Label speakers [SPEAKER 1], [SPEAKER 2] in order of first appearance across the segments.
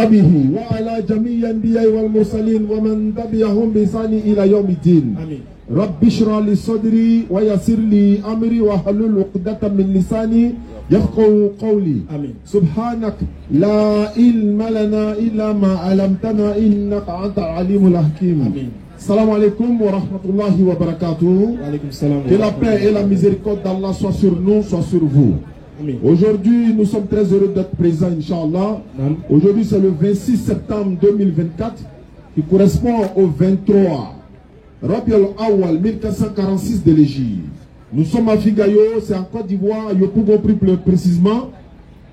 [SPEAKER 1] به وعلى جميع الأنبياء والمرسلين ومن تبعهم بإحسان إلى يوم الدين. آمين. رب اشرح لي صدري ويسر لي أمري واحلل عقدة من لساني يفقهوا قولي. آمين. سبحانك لا علم لنا إلا ما علمتنا إنك أنت العليم الحكيم. آمين. Salam alaikum wa rahmatullahi wa barakatuh. Que la paix et la miséricorde d'Allah soient sur nous, soient sur vous. Aujourd'hui, nous sommes très heureux d'être présents, Inch'Allah. Aujourd'hui, c'est le 26 septembre 2024 qui correspond au 23 Rabi al-Awwal 1446 de l'Égypte. Nous sommes à Figayo, c'est en Côte d'Ivoire, Yopougon plus précisément,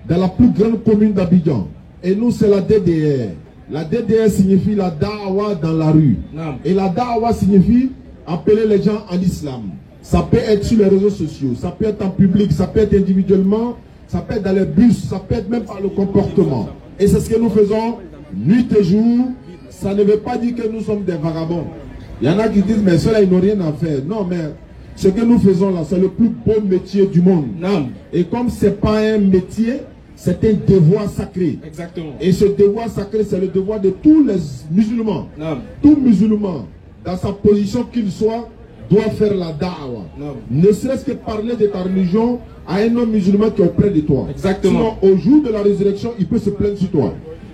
[SPEAKER 1] dans la plus grande commune d'Abidjan. Et nous, c'est la DDR. La DDR signifie la da'wa dans la rue. Et la da'wa signifie appeler les gens en islam. Ça peut être sur les réseaux sociaux, ça peut être en public, ça peut être individuellement, ça peut être dans les bus, ça peut être même par le comportement. Et c'est ce que nous faisons nuit et jour. Ça ne veut pas dire que nous sommes des vagabonds. Il y en a qui disent, mais ceux-là, ils n'ont rien à faire. Non, mais ce que nous faisons là, c'est le plus beau métier du monde. Et comme ce n'est pas un métier, c'est un devoir sacré. Exactement. Et ce devoir sacré, c'est le devoir de tous les musulmans. Tout musulman, dans sa position qu'il soit, doit faire la da'wa. Ne serait-ce que parler de ta religion à un homme musulman qui est auprès de toi. Exactement. Sinon, au jour de la résurrection, il peut se plaindre sur toi.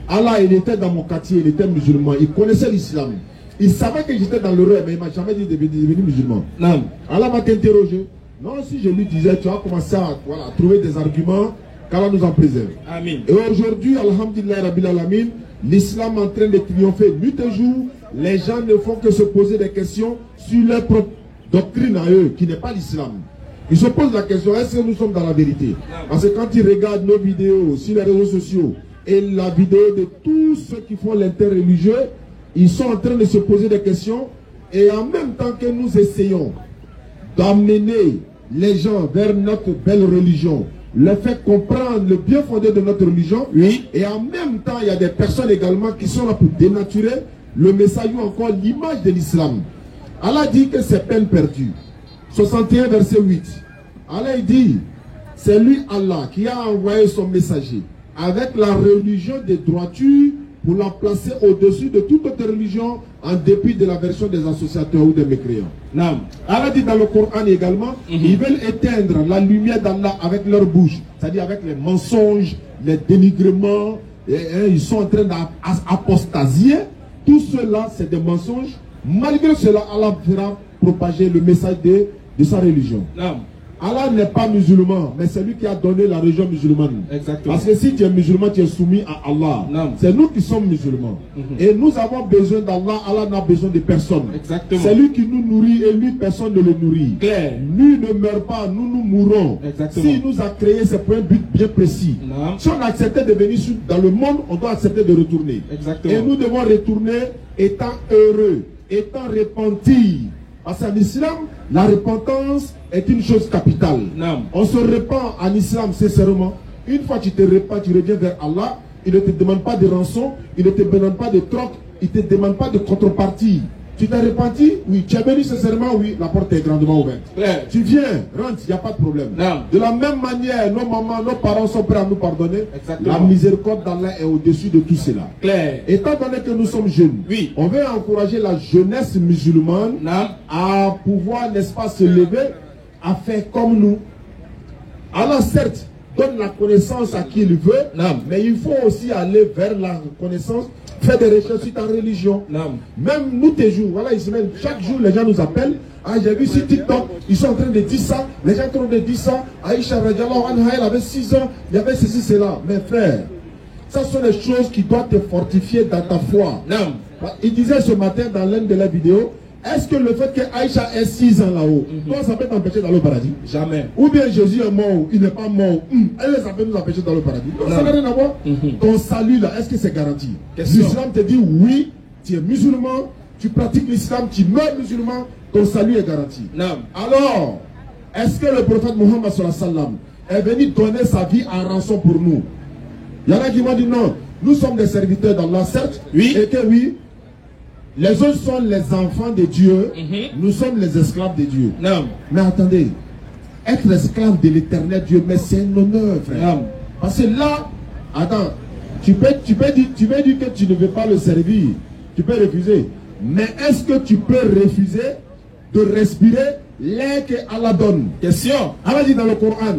[SPEAKER 1] Allah, il était dans mon quartier, il était musulman, il connaissait l'islam. Il savait que j'étais dans le rêve, mais il ne m'a jamais dit de devenir musulman. Allah m'a interrogé. Non, si je lui disais, tu vas commencer à trouver des arguments, qu'Allah nous en préserve. Amen. Et aujourd'hui, alhamdulillah rabbil alamin, l'islam est en train de triompher nuit et jour. Les gens ne font que se poser des questions sur leur propre doctrine à eux, qui n'est pas l'islam. Ils se posent la question, est-ce que nous sommes dans la vérité? Parce que quand ils regardent nos vidéos sur les réseaux sociaux et la vidéo de tous ceux qui font l'interreligieux, ils sont en train de se poser des questions. Et en même temps que nous essayons d'amener les gens vers notre belle religion, le fait comprendre le bien fondé de notre religion, oui. Et en même temps, il y a des personnes également qui sont là pour dénaturer le message ou encore l'image de l'islam. Allah dit que c'est peine perdue. 61 verset 8. Allah dit, c'est lui Allah qui a envoyé son messager avec la religion des droitures pour la placer au-dessus de toute autre religion en dépit de la version des associateurs ou des mécréants. Allah dit dans le Coran également, ils veulent éteindre la lumière d'Allah avec leur bouche, c'est-à-dire avec les mensonges, les dénigrements, ils sont en train d'apostasier. Tout cela, c'est des mensonges. Malgré cela, Allah fera propager le message de sa religion. Allah n'est pas musulman, mais c'est lui qui a donné la religion musulmane. Exactement. Parce que si tu es musulman, tu es soumis à Allah. C'est nous qui sommes musulmans. Et nous avons besoin d'Allah, Allah n'a besoin de personne. C'est lui qui nous nourrit et lui, personne ne le nourrit. Claire. Lui ne meurt pas, nous mourrons. S'il nous a créé, c'est pour un but bien précis. Si on a accepté de venir dans le monde, on doit accepter de retourner. Et nous devons retourner étant heureux, étant repentis. Parce qu'en islam, la repentance est une chose capitale. On se repent en islam sincèrement. Une fois que tu te repens, tu reviens vers Allah. Il ne te demande pas de rançon, il ne te demande pas de troc, il ne te demande pas de contrepartie. Tu t'es repenti? Oui. Tu es venu sincèrement? Oui. La porte est grandement ouverte. Claire. Tu viens, rentre, il n'y a pas de problème. De la même manière, nos mamans, nos parents sont prêts à nous pardonner. La miséricorde d'Allah est au-dessus de tout cela. Claire. Étant donné que nous sommes jeunes, oui. On veut encourager la jeunesse musulmane à pouvoir, n'est-ce pas, se lever, à faire comme nous. Allah, certes, donne la connaissance à qui il veut, mais il faut aussi aller vers la connaissance. Fais des recherches sur ta religion. Même nous, tes jours, voilà, chaque jour, les gens nous appellent. Ah, j'ai vu sur TikTok, ils sont en train de dire ça. Les gens sont en train de dire ça. Aïcha radiallahu anha, elle avait 6 ans, il y avait ceci, cela. Mes frères, ça sont des choses qui doivent te fortifier dans ta foi. Il disait ce matin dans l'une de leurs vidéos, est-ce que le fait que Aïcha ait 6 ans là-haut, toi, ça peut t'empêcher d'aller au paradis? Jamais. Ou bien Jésus est mort, il n'est pas mort, ça peut nous empêcher d'aller au paradis? Ça n'a rien à voir. Ton salut là, est-ce que c'est garanti? L'islam te dit oui, tu es musulman, tu pratiques l'islam, tu meurs musulman, ton salut est garanti. Alors, est-ce que le prophète Mohammed sallallahu alayhi wa sallam est venu donner sa vie en rançon pour nous? Il y en a qui m'ont dit non, nous sommes des serviteurs d'Allah, certes, oui. Et que oui, les autres sont les enfants de Dieu, nous sommes les esclaves de Dieu. Mais attendez, être esclave de l'éternel Dieu, mais c'est un honneur, frère. Parce que là, attends, Tu peux dire que tu ne veux pas le servir. Tu peux refuser. Mais est-ce que tu peux refuser de respirer l'air que Allah donne?
[SPEAKER 2] Question.
[SPEAKER 1] Allah dit dans le Coran,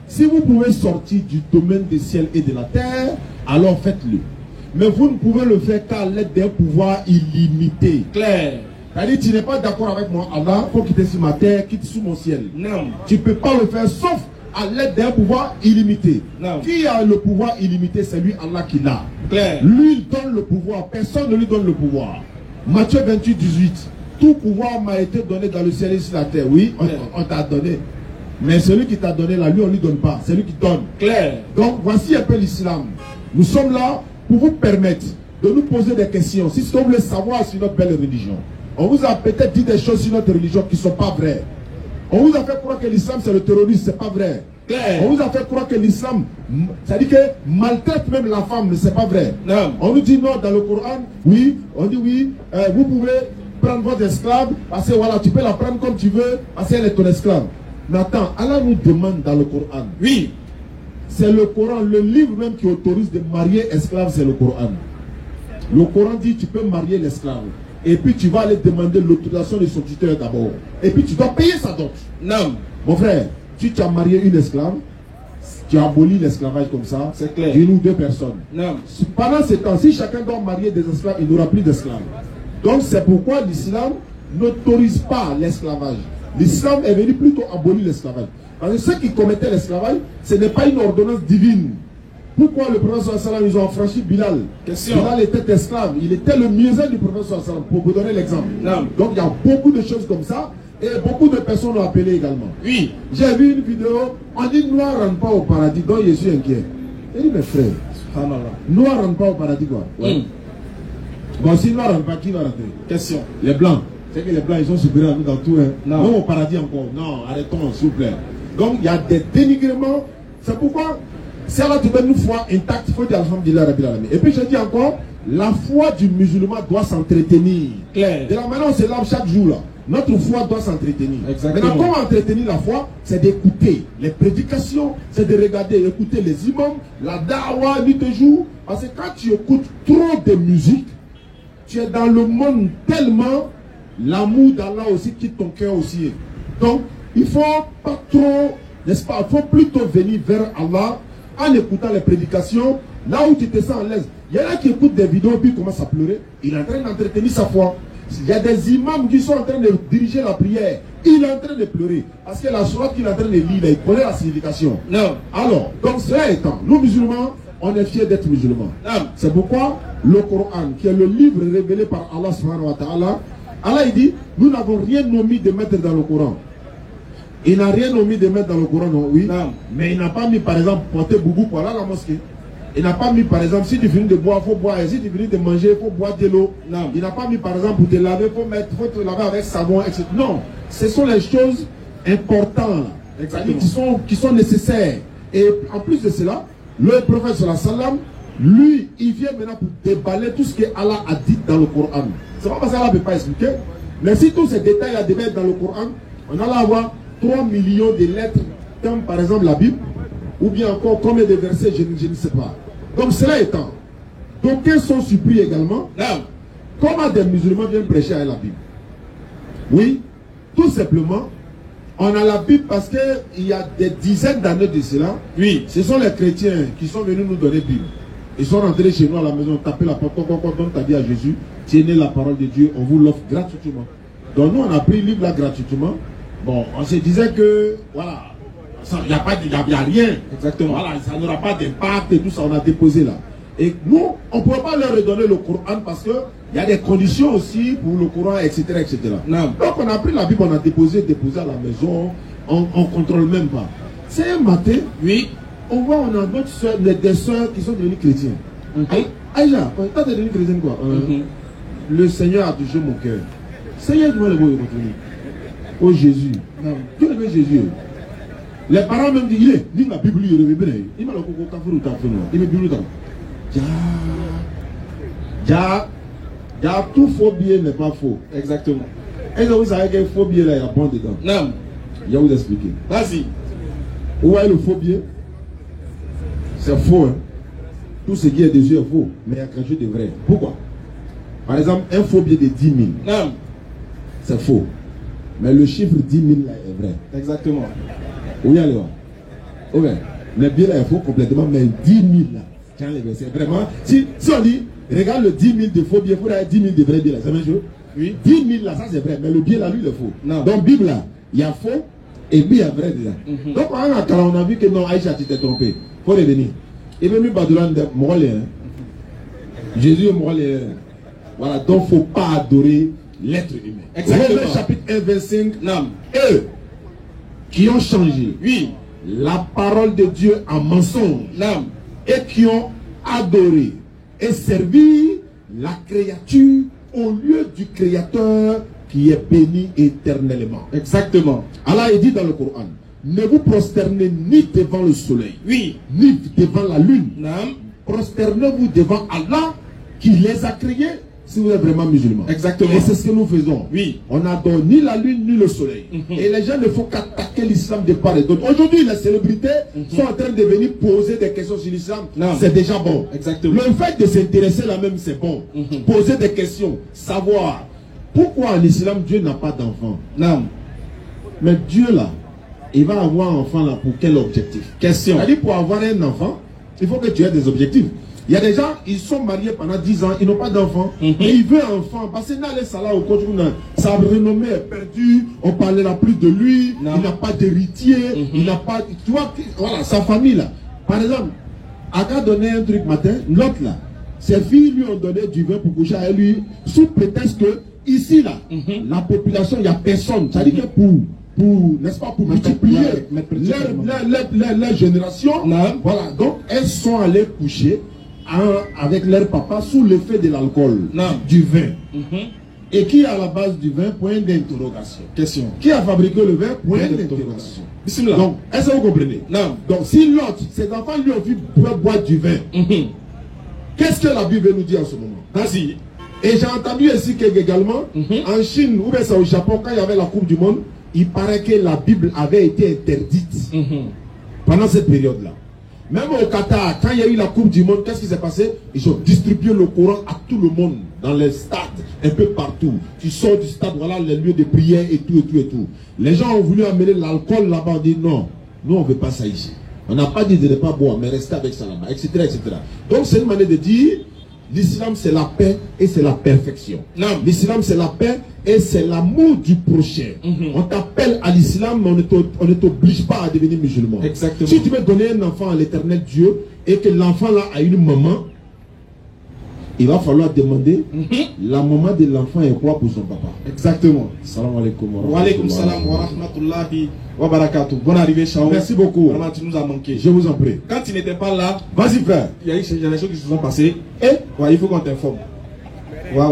[SPEAKER 1] si vous pouvez sortir du domaine des ciels et de la terre, alors faites-le. Mais vous ne pouvez le faire qu'à l'aide d'un pouvoir illimité.
[SPEAKER 2] Clair.
[SPEAKER 1] C'est-à-dire, tu n'es pas d'accord avec moi, Allah, faut quitter sur ma terre, quitte sous mon ciel.
[SPEAKER 2] Non.
[SPEAKER 1] Tu ne peux pas le faire sauf à l'aide d'un pouvoir illimité.
[SPEAKER 2] Non.
[SPEAKER 1] Qui a le pouvoir illimité? C'est lui, Allah, qui l'a.
[SPEAKER 2] Clair.
[SPEAKER 1] Lui, il donne le pouvoir. Personne ne lui donne le pouvoir. Matthieu 28, 18. Tout pouvoir m'a été donné dans le ciel et sur la terre. Oui, on t'a donné. Mais celui qui t'a donné là, lui, on ne lui donne pas. C'est lui qui donne.
[SPEAKER 2] Clair.
[SPEAKER 1] Donc, voici un peu l'islam. Nous sommes là pour vous permettre de nous poser des questions. Si vous voulez savoir sur notre belle religion, on vous a peut-être dit des choses sur notre religion qui ne sont pas vraies. On vous a fait croire que l'islam c'est le terrorisme, c'est pas vrai.
[SPEAKER 2] Claire.
[SPEAKER 1] On vous a fait croire que l'islam, c'est-à-dire que maltraite même la femme, c'est pas vrai.
[SPEAKER 2] Non.
[SPEAKER 1] On nous dit non dans le Coran, oui, on dit oui, vous pouvez prendre votre esclave, parce que voilà, tu peux la prendre comme tu veux, parce qu'elle est ton esclave. Mais attends, Allah nous demande dans le Coran.
[SPEAKER 2] Oui.
[SPEAKER 1] C'est le Coran, le livre même qui autorise de marier esclave, c'est le Coran. Le Coran dit tu peux marier l'esclave. Et puis tu vas aller demander l'autorisation de son tuteur d'abord. Et puis tu dois payer sa dot.
[SPEAKER 2] Non.
[SPEAKER 1] Mon frère, si tu as marié une esclave, tu abolis l'esclavage comme ça.
[SPEAKER 2] C'est clair.
[SPEAKER 1] D'une ou deux personnes.
[SPEAKER 2] Non.
[SPEAKER 1] Pendant ce temps, si chacun doit marier des esclaves, il n'aura plus d'esclaves. Donc c'est pourquoi l'islam n'autorise pas l'esclavage. L'islam est venu plutôt abolir l'esclavage. Parce que ceux qui commettaient l'esclavage, ce n'est pas une ordonnance divine. Pourquoi le prophète sallam, ils ont affranchi Bilal?
[SPEAKER 2] Question.
[SPEAKER 1] Bilal était esclave. Il était le muezzin du prophète sallam, pour vous donner l'exemple. Donc il y a beaucoup de choses comme ça. Et beaucoup de personnes l'ont appelé également.
[SPEAKER 2] Oui.
[SPEAKER 1] J'ai vu une vidéo, on dit noir rentre pas au paradis, donc je suis inquiet. J'ai dit mes frères, noir rentre pas au paradis quoi. Ouais. Bon, si noir rentre pas, qui va rentrer?
[SPEAKER 2] Question.
[SPEAKER 1] Les blancs. C'est que les blancs, ils sont supérieurs à nous dans tout. Hein.
[SPEAKER 2] Non.
[SPEAKER 1] Non, au paradis encore. Non, arrêtons, s'il vous plaît. Donc, il y a des dénigrements. C'est pourquoi, si Allah te donne une foi intacte, il faut dire Alhamdulillah Rabbil Alamin. Et puis, je dis encore, la foi du musulman doit s'entretenir.
[SPEAKER 2] Claire.
[SPEAKER 1] De la manière, on se lave chaque jour là. Notre foi doit s'entretenir.
[SPEAKER 2] Exactement.
[SPEAKER 1] Maintenant, comment entretenir la foi? C'est d'écouter les prédications, c'est de regarder, écouter les imams, la da'wa, nuit et jour. Parce que quand tu écoutes trop de musique, tu es dans le monde tellement, l'amour d'Allah aussi quitte ton cœur aussi. Donc, il ne faut pas trop, n'est-ce pas, il faut plutôt venir vers Allah en écoutant les prédications, là où tu te sens à l'aise. Il y en a qui écoutent des vidéos et puis commencent à pleurer. Il est en train d'entretenir sa foi. Il y a des imams qui sont en train de diriger la prière. Il est en train de pleurer. Parce que la sourate qu'il est en train de lire, il connaît la signification.
[SPEAKER 2] Non.
[SPEAKER 1] Alors, donc cela étant, nous musulmans, on est fiers d'être musulmans. C'est pourquoi le Coran, qui est le livre révélé par Allah subhanahu wa ta'ala, Allah il dit, nous n'avons rien omis de mettre dans le Coran. Il n'a rien omis de mettre dans le Coran, non, oui. Non. Mais il n'a pas mis, par exemple, porter boubou pour aller à la mosquée. Il n'a pas mis, par exemple, si tu finis de boire, il faut boire. Et si tu finis de manger, il faut boire de l'eau. Non. Il n'a pas mis, par exemple, pour te laver, il faut te laver avec savon, etc. Non. Ce sont les choses importantes, qui sont nécessaires. Et en plus de cela, le prophète sallam, lui, il vient maintenant pour déballer tout ce que Allah a dit dans le Coran. C'est pas parce qu'Allah ne peut pas expliquer. Mais si tous ces détails à débattre dans le Coran, on allait avoir 3 millions de lettres, comme par exemple la Bible, ou bien encore combien de versets, je ne sais pas. Donc cela étant, d'aucuns sont surpris également. Comment des musulmans viennent prêcher à la Bible? Oui, tout simplement, on a la Bible parce qu'il y a des dizaines d'années de cela. Oui. Ce sont les chrétiens qui sont venus nous donner la Bible. Ils sont rentrés chez nous à la maison, taper la porte, on t'a dit à Jésus, tenez la parole de Dieu, on vous l'offre gratuitement. Donc nous, on a pris le livre là gratuitement. Bon, on se disait que, voilà, il n'y a rien. Exactement. Voilà, ça n'aura pas d'impact et tout ça, on a déposé là. Et nous, on ne pourra pas leur redonner le Coran parce qu'il y a des conditions aussi pour le Coran, etc. etc. Non. Donc on a pris la Bible, on a déposé à la maison, on ne contrôle même pas. C'est un matin, oui, on voit, on a d'autres soeurs, des soeurs qui sont devenues chrétiennes. Aïcha, toi tu es devenue chrétienne quoi? Le Seigneur a touché mon cœur. Seigneur, tu vas le voir continuer. Oh Jésus. Tu es le Jésus. Les parents même disent, il est, lis la Bible, il m'a le coco café ou café noir. Il m'a Bible dans. Tout faux billet n'est pas faux. Exactement. Et donc vous savez que faux billet là, il y a bon dedans. Non. Je vais vous expliquer. Vas-y. Où est le faux billet? C'est faux. Hein? tout ce qui est dessus est faux, mais il y a quelque chose de vrai. Pourquoi? Par exemple, un faux billet de 10 000, c'est faux. Mais le chiffre 10 000 là est vrai.
[SPEAKER 2] Exactement.
[SPEAKER 1] Oui, allez voir. Oui, le billet là est faux complètement, mais 10 000 là, c'est vraiment. Si on dit, regarde le 10 000 de faux billets, il faut avoir 10 000 de vrais billets là, c'est la même chose.
[SPEAKER 2] Oui.
[SPEAKER 1] 10 000 là, ça c'est vrai, mais le billet là, lui, il est faux.
[SPEAKER 2] Non.
[SPEAKER 1] Donc, Bible là, il y a faux et puis il y a vrai déjà. Donc, on a vu que non, Aïcha, tu t'es trompé. Il faut revenir. Et même Badolan de Moralien. Jésus est Moralien. Voilà, donc il ne faut pas adorer l'être humain.
[SPEAKER 2] Exactement.
[SPEAKER 1] Romains chapitre 1, 25.
[SPEAKER 2] Non.
[SPEAKER 1] Eux qui ont changé,
[SPEAKER 2] oui,
[SPEAKER 1] la parole de Dieu en mensonge,
[SPEAKER 2] non,
[SPEAKER 1] et qui ont adoré et servi la créature au lieu du Créateur qui est béni éternellement.
[SPEAKER 2] Exactement.
[SPEAKER 1] Allah est dit dans le Coran, ne vous prosternez ni devant le soleil,
[SPEAKER 2] oui,
[SPEAKER 1] ni devant la lune.
[SPEAKER 2] non.
[SPEAKER 1] Prosternez-vous devant Allah qui les a créés si vous êtes vraiment musulman.
[SPEAKER 2] Exactement.
[SPEAKER 1] Et c'est ce que nous faisons.
[SPEAKER 2] Oui.
[SPEAKER 1] On n'adore ni la lune ni le soleil. Et les gens ne font qu'attaquer l'islam de part et d'autre. Aujourd'hui, les célébrités sont en train de venir poser des questions sur l'islam. C'est déjà bon.
[SPEAKER 2] Exactement.
[SPEAKER 1] Le fait de s'intéresser là-même, c'est bon. Poser des questions, savoir pourquoi en islam Dieu n'a pas d'enfant.
[SPEAKER 2] Non.
[SPEAKER 1] Mais Dieu là, il va avoir un enfant là pour quel objectif?
[SPEAKER 2] Question.
[SPEAKER 1] C'est-à-dire pour avoir un enfant, il faut que tu aies des objectifs. Il y a des gens, ils sont mariés pendant 10 ans, ils n'ont pas d'enfant. Et ils veulent un enfant. Parce que dans les salades au coach, sa renommée est perdue, on ne parlera plus de lui, il n'a pas d'héritier, il n'a pas. Tu vois, voilà, sa famille là. Par exemple, Aga donnait un truc matin, l'autre là, ses filles lui ont donné du vin pour coucher avec lui, sous prétexte que ici là, la population, il n'y a personne. Ça dit que n'est-ce pas, pour multiplier leur génération, voilà, donc elles sont allées coucher avec leur papa sous l'effet de l'alcool, du vin. Et qui est à la base du vin? Point d'interrogation.
[SPEAKER 2] Question.
[SPEAKER 1] Qui a fabriqué le vin? Point d'interrogation. Donc, est-ce que vous comprenez?
[SPEAKER 2] Non.
[SPEAKER 1] Donc, si l'autre, ses enfants lui ont vu boire du vin, qu'est-ce que la Bible nous dit en ce moment?
[SPEAKER 2] Vas-y.
[SPEAKER 1] Et j'ai entendu ici qu'également, en Chine, ou bien c'est au Japon, quand il y avait la Coupe du Monde, il paraît que la Bible avait été interdite pendant cette période-là. Même au Qatar, quand il y a eu la Coupe du Monde, qu'est-ce qui s'est passé? Ils ont distribué le Coran à tout le monde, dans les stades, un peu partout. Tu sors du stade, voilà les lieux de prière et tout, et tout, et tout. Les gens ont voulu amener l'alcool là-bas, on dit non, nous on ne veut pas ça ici. On n'a pas dit de ne pas boire, mais rester avec ça là-bas, etc., etc. Donc c'est une manière de dire, l'islam c'est la paix et c'est la perfection. L'islam c'est la paix et c'est l'amour du prochain. On t'appelle à l'islam, mais on ne t'oblige pas à devenir musulman.
[SPEAKER 2] Exactement.
[SPEAKER 1] Si tu veux donner un enfant à l'éternel Dieu et que l'enfant là a une maman, il va falloir demander la maman de l'enfant est quoi pour son papa.
[SPEAKER 2] Exactement.
[SPEAKER 1] Salam alaikum.
[SPEAKER 2] Wa alaikum salam wa rahmatullahi wa barakatuh. Bonne arrivée, Chao.
[SPEAKER 1] Merci beaucoup.
[SPEAKER 2] Vraiment, tu nous as manqué.
[SPEAKER 1] Je vous en prie.
[SPEAKER 2] Quand tu n'étais pas là,
[SPEAKER 1] vas-y frère.
[SPEAKER 2] Il y a des choses qui se sont passées. Et ouais, il faut qu'on t'informe. Ouais.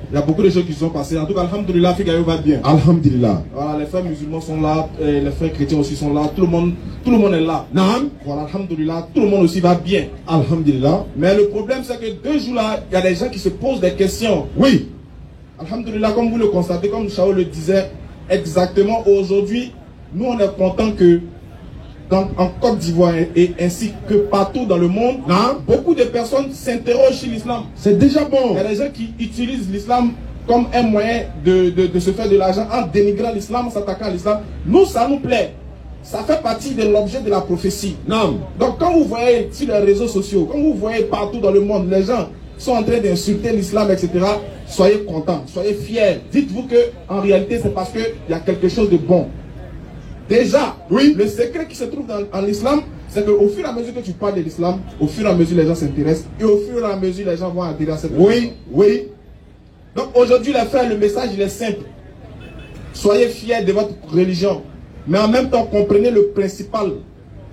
[SPEAKER 2] Il y a beaucoup de choses qui se sont passées. En tout cas, alhamdoulilah, Figayo va bien.
[SPEAKER 1] Alhamdulillah.
[SPEAKER 2] Voilà, les frères musulmans sont là, les frères chrétiens aussi sont là. Tout le monde est là.
[SPEAKER 1] Naam.
[SPEAKER 2] Voilà, alhamdoulilah, tout le monde aussi va bien.
[SPEAKER 1] Alhamdulillah.
[SPEAKER 2] Mais le problème, c'est que 2 jours là, il y a des gens qui se posent des questions.
[SPEAKER 1] Oui.
[SPEAKER 2] Alhamdoulilah, comme vous le constatez, comme Chao le disait, exactement aujourd'hui, nous on est content que en Côte d'Ivoire et ainsi que partout dans le monde, beaucoup de personnes s'interrogent sur l'islam.
[SPEAKER 1] C'est déjà bon.
[SPEAKER 2] Il y a des gens qui utilisent l'islam comme un moyen de se faire de l'argent en dénigrant l'islam, en s'attaquant à l'islam. Nous, ça nous plaît. Ça fait partie de l'objet de la prophétie.
[SPEAKER 1] Non.
[SPEAKER 2] Donc quand vous voyez sur les réseaux sociaux, quand vous voyez partout dans le monde, les gens sont en train d'insulter l'islam, etc., soyez contents, soyez fiers. Dites-vous que en réalité, c'est parce qu'il y a quelque chose de bon. Déjà, oui, le secret qui se trouve en l'islam, c'est qu'au fur et à mesure que tu parles de l'islam, au fur et à mesure les gens s'intéressent, et au fur et à mesure les gens vont adhérer à cette religion. Oui. Donc aujourd'hui, les frères, le message il est simple. Soyez fiers de votre religion, mais en même temps comprenez le principal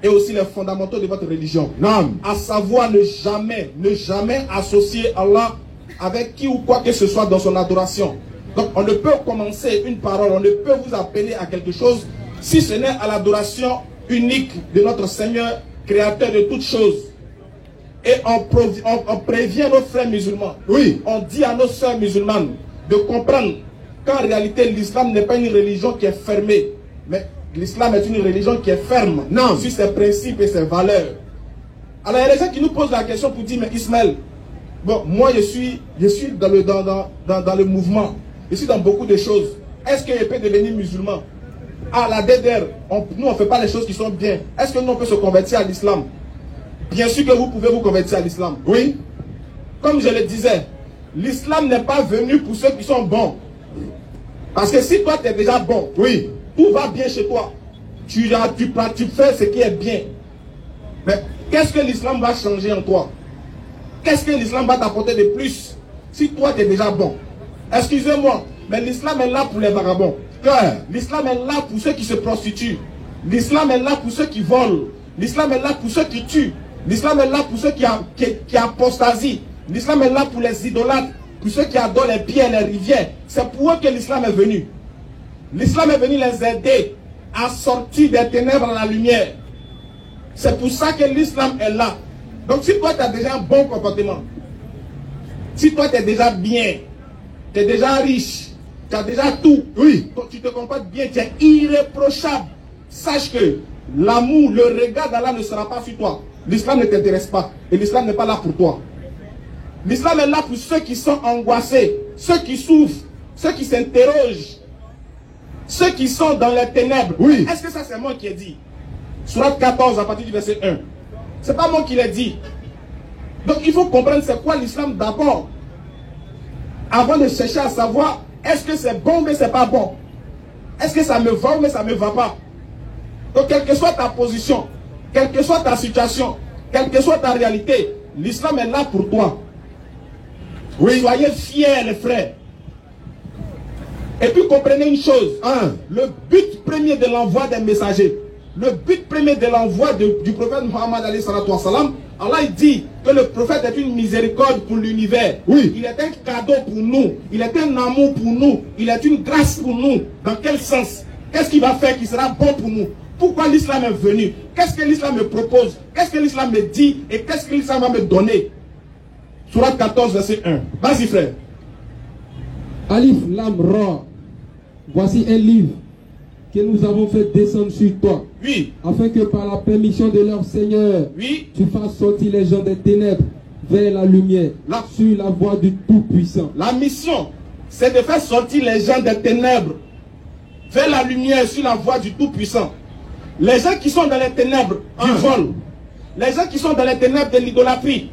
[SPEAKER 2] et aussi les fondamentaux de votre religion.
[SPEAKER 1] Non.
[SPEAKER 2] À savoir ne jamais associer Allah avec qui ou quoi que ce soit dans son adoration. Donc on ne peut commencer une parole, on ne peut vous appeler à quelque chose si ce n'est à l'adoration unique de notre Seigneur, créateur de toutes choses. Et on prévient nos frères musulmans. Oui. On dit à nos sœurs musulmanes de comprendre qu'en réalité l'islam n'est pas une religion qui est fermée, mais l'islam est une religion qui est ferme sur ses principes et ses valeurs. Alors il y a des gens qui nous posent la question pour dire, mais Ismaël, bon, moi je suis dans le mouvement, je suis dans beaucoup de choses. Est-ce que je peux devenir musulman? Ah, la DDR, nous on ne fait pas les choses qui sont bien. Est-ce que nous on peut se convertir à l'islam? Bien sûr que vous pouvez vous convertir à l'islam. Oui. Comme je le disais, l'islam n'est pas venu pour ceux qui sont bons. Parce que si toi tu es déjà bon, oui, tout va bien chez toi. Tu fais ce qui est bien. Mais qu'est-ce que l'islam va changer en toi? Qu'est-ce que l'islam va t'apporter de plus si toi tu es déjà bon? Excusez-moi, mais l'islam est là pour les vagabonds. L'islam est là pour ceux qui se prostituent. L'islam est là pour ceux qui volent. L'islam est là pour ceux qui tuent. L'islam est là pour ceux qui apostasient. L'islam est là pour les idolâtres, pour ceux qui adorent les pierres et les rivières. C'est pour eux que l'islam est venu. L'islam est venu les aider à sortir des ténèbres à la lumière. C'est pour ça que l'islam est là. Donc si toi tu as déjà un bon comportement, si toi tu es déjà bien, tu es déjà riche, tu as déjà tout, oui, tu te comportes bien, tu es irréprochable, sache que l'amour, le regard d'Allah ne sera pas sur toi. L'islam ne t'intéresse pas et l'islam n'est pas là pour toi. L'islam est là pour ceux qui sont angoissés, ceux qui souffrent, ceux qui s'interrogent, ceux qui sont dans les ténèbres. Oui. Est-ce que ça c'est moi qui ai dit? Sourate 14 à partir du verset 1. C'est pas moi qui l'ai dit. Donc il faut comprendre c'est quoi l'islam d'abord. Avant de chercher à savoir est-ce que c'est bon mais c'est pas bon. Est-ce que ça me va ou mais ça me va pas. Donc quelle que soit ta position, quelle que soit ta situation, quelle que soit ta réalité, l'islam est là pour toi. Oui. Soyez fiers les frères. Et puis comprenez une chose. Le but premier de l'envoi des messagers, le but premier de l'envoi du prophète Muhammad alayhi salatu wa salam, Allah il dit que le prophète est une miséricorde pour l'univers. Oui. Il est un cadeau pour nous. Il est un amour pour nous. Il est une grâce pour nous. Dans quel sens? Qu'est-ce qu'il va faire qui sera bon pour nous? Pourquoi l'islam est venu? Qu'est-ce que l'islam me propose? Qu'est-ce que l'islam me dit? Et qu'est-ce que l'islam va me donner? Sourate 14 verset 1. Vas-y frère.
[SPEAKER 3] Alif Lam Ra. Voici un livre que nous avons fait descendre sur toi.
[SPEAKER 2] Oui.
[SPEAKER 3] Afin que par la permission de leur Seigneur,
[SPEAKER 2] oui,
[SPEAKER 3] tu fasses sortir les gens des ténèbres vers la lumière, sur la voie du Tout-Puissant.
[SPEAKER 2] La mission, c'est de faire sortir les gens des ténèbres vers la lumière, sur la voie du Tout-Puissant. Les gens qui sont dans les ténèbres du vol, les gens qui sont dans les ténèbres de l'idolâtrie,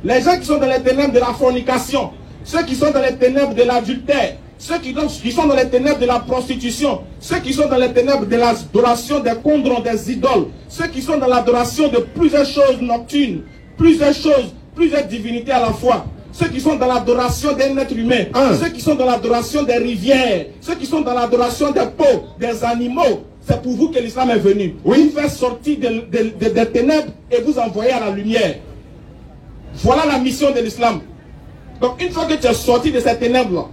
[SPEAKER 2] les gens qui sont dans les ténèbres de la fornication, ceux qui sont dans les ténèbres de l'adultère, ceux qui sont dans les ténèbres de la prostitution, ceux qui sont dans les ténèbres de l'adoration des condrons, des idoles, ceux qui sont dans l'adoration de plusieurs choses nocturnes, plusieurs choses, plusieurs divinités à la fois, ceux qui sont dans l'adoration d'un être humain, ceux qui sont dans l'adoration des rivières, ceux qui sont dans l'adoration des peaux, des animaux. C'est pour vous que l'islam est venu. Oui. Vous faire sortir des ténèbres et vous envoyer à la lumière. Voilà la mission de l'islam. Donc une fois que tu es sorti de ces ténèbres-là,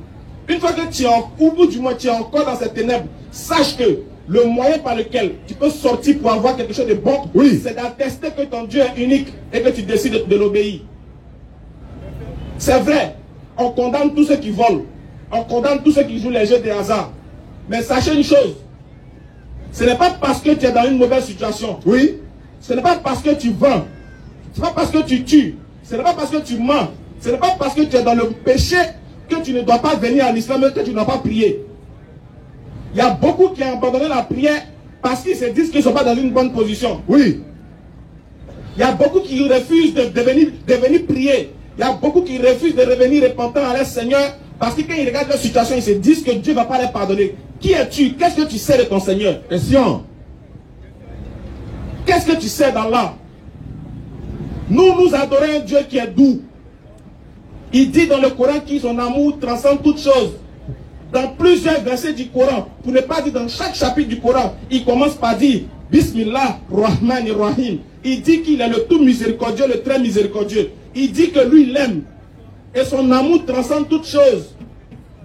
[SPEAKER 2] une fois que tu es au bout du mois, tu es encore dans ces ténèbres, sache que le moyen par lequel tu peux sortir pour avoir quelque chose de bon, oui, c'est d'attester que ton Dieu est unique et que tu décides de l'obéir. C'est vrai, on condamne tous ceux qui volent, on condamne tous ceux qui jouent les jeux de hasard. Mais sachez une chose, ce n'est pas parce que tu es dans une mauvaise situation, oui, ce n'est pas parce que tu vends, ce n'est pas parce que tu tues, ce n'est pas parce que tu mens, ce n'est pas parce que tu es dans le péché que tu ne dois pas venir à l'islam et que tu ne dois pas prier. Il y a beaucoup qui ont abandonné la prière parce qu'ils se disent qu'ils ne sont pas dans une bonne position. Oui. Il y a beaucoup qui refusent de venir prier. Il y a beaucoup qui refusent de revenir repentants à leur Seigneur parce que quand ils regardent leur situation, ils se disent que Dieu ne va pas les pardonner. Qui es-tu? Qu'est-ce que tu sais de ton Seigneur? Question. Qu'est-ce que tu sais d'Allah? Nous adorons un Dieu qui est doux. Il dit dans le Coran que son amour transcende toutes choses. Dans plusieurs versets du Coran, pour ne pas dire dans chaque chapitre du Coran, il commence par dire Bismillah Rahman Rahim. Il dit qu'il est le tout miséricordieux, le très miséricordieux. Il dit que lui il aime. Et son amour transcende toutes choses.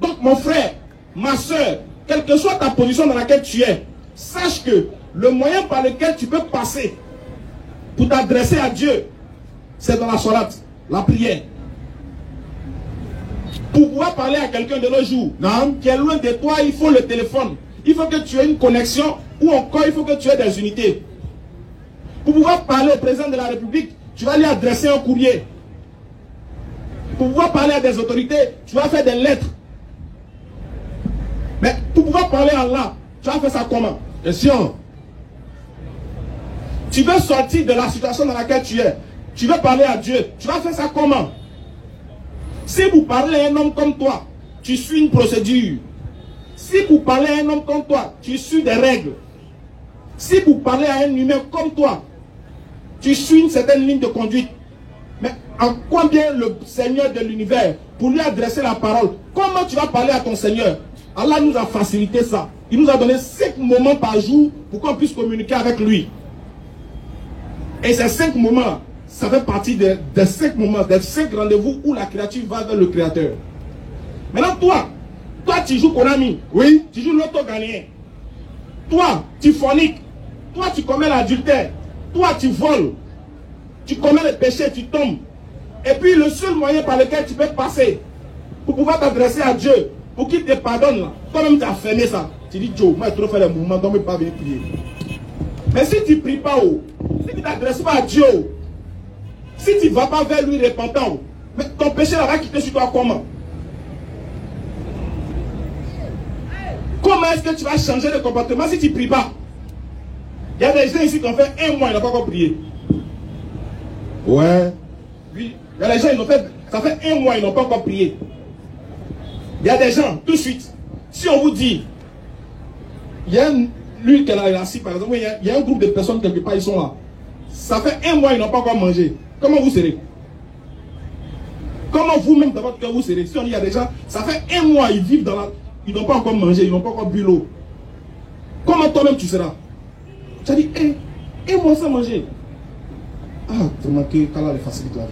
[SPEAKER 2] Donc mon frère, ma soeur, quelle que soit ta position dans laquelle tu es, sache que le moyen par lequel tu peux passer pour t'adresser à Dieu, c'est dans la salat, la prière. Pour pouvoir parler à quelqu'un de nos jours, qui est loin de toi, il faut le téléphone. Il faut que tu aies une connexion ou encore il faut que tu aies des unités. Pour pouvoir parler au président de la République, tu vas lui adresser un courrier. Pour pouvoir parler à des autorités, tu vas faire des lettres. Mais pour pouvoir parler à Allah, tu vas faire ça comment?
[SPEAKER 1] Question.
[SPEAKER 2] Tu veux sortir de la situation dans laquelle tu es. Tu veux parler à Dieu. Tu vas faire ça comment? Si vous parlez à un homme comme toi, tu suis une procédure. Si vous parlez à un homme comme toi, tu suis des règles. Si vous parlez à un humain comme toi, tu suis une certaine ligne de conduite. Mais en combien le Seigneur de l'univers, pour lui adresser la parole, comment tu vas parler à ton Seigneur? Allah nous a facilité ça. Il nous a donné 5 moments par jour pour qu'on puisse communiquer avec lui. Et ces 5 moments, ça fait partie des 5 moments, des 5 rendez-vous où la créature va vers le Créateur. Maintenant, toi tu joues Konami.
[SPEAKER 1] Oui.
[SPEAKER 2] Tu joues l'auto gagné. Toi, tu forniques. Toi, tu commets l'adultère. Toi, tu voles. Tu commets le péché, tu tombes. Et puis, le seul moyen par lequel tu peux passer pour pouvoir t'adresser à Dieu, pour qu'il te pardonne, là, toi-même, tu as fermé ça. Tu dis, Joe, moi, je trop fait les mouvements, donc je ne peux pas venir prier. Mais si tu ne pries pas, si tu ne t'adresses pas à Dieu, si tu ne vas pas vers lui repentant, mais ton péché là va quitter sur toi comment? Comment est-ce que tu vas changer de comportement si tu ne pries pas? Il y a des gens ici qui ont fait 1 mois, ils n'ont pas encore prié.
[SPEAKER 1] Ouais.
[SPEAKER 2] Oui. Il y a des gens, ça fait 1 mois, ils n'ont pas encore prié. Il y a des gens, tout de suite, si on vous dit, il y a lui qui est là, assis par exemple, il y a un groupe de personnes quelque part, ils sont là. Ça fait 1 mois, ils n'ont pas encore mangé. Comment vous serez? Comment vous-même, dans votre cœur, vous serez? Si on dit, il y a des gens, ça fait 1 mois, ils vivent dans la... Ils n'ont pas encore mangé, ils n'ont pas encore bu l'eau. Comment toi-même tu seras? Tu as dit, 1 mois sans manger. Ah, tu as manqué, qu'Allah les facilite la vie.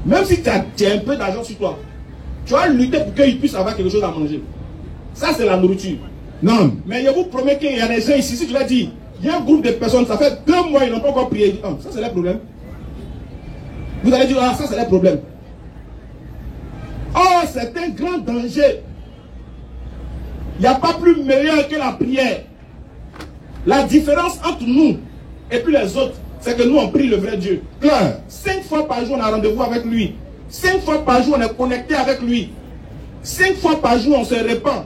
[SPEAKER 2] Même si tu as un peu d'argent sur toi, tu vas lutter pour qu'ils puissent avoir quelque chose à manger. Ça, c'est la nourriture.
[SPEAKER 1] Non.
[SPEAKER 2] Mais je vous promets qu'il y a des gens ici, si tu vas dire, il y a un groupe de personnes, ça fait 2 mois, ils n'ont pas encore prié. Ah, ça, c'est le problème. Vous allez dire, ah, ça, c'est le problème. Oh, c'est un grand danger. Il n'y a pas plus meilleur que la prière. La différence entre nous et puis les autres, c'est que nous, on prie le vrai Dieu.
[SPEAKER 1] Claire.
[SPEAKER 2] 5 fois par jour, on a rendez-vous avec lui. 5 fois par jour, on est connecté avec lui. 5 fois par jour, on se répand.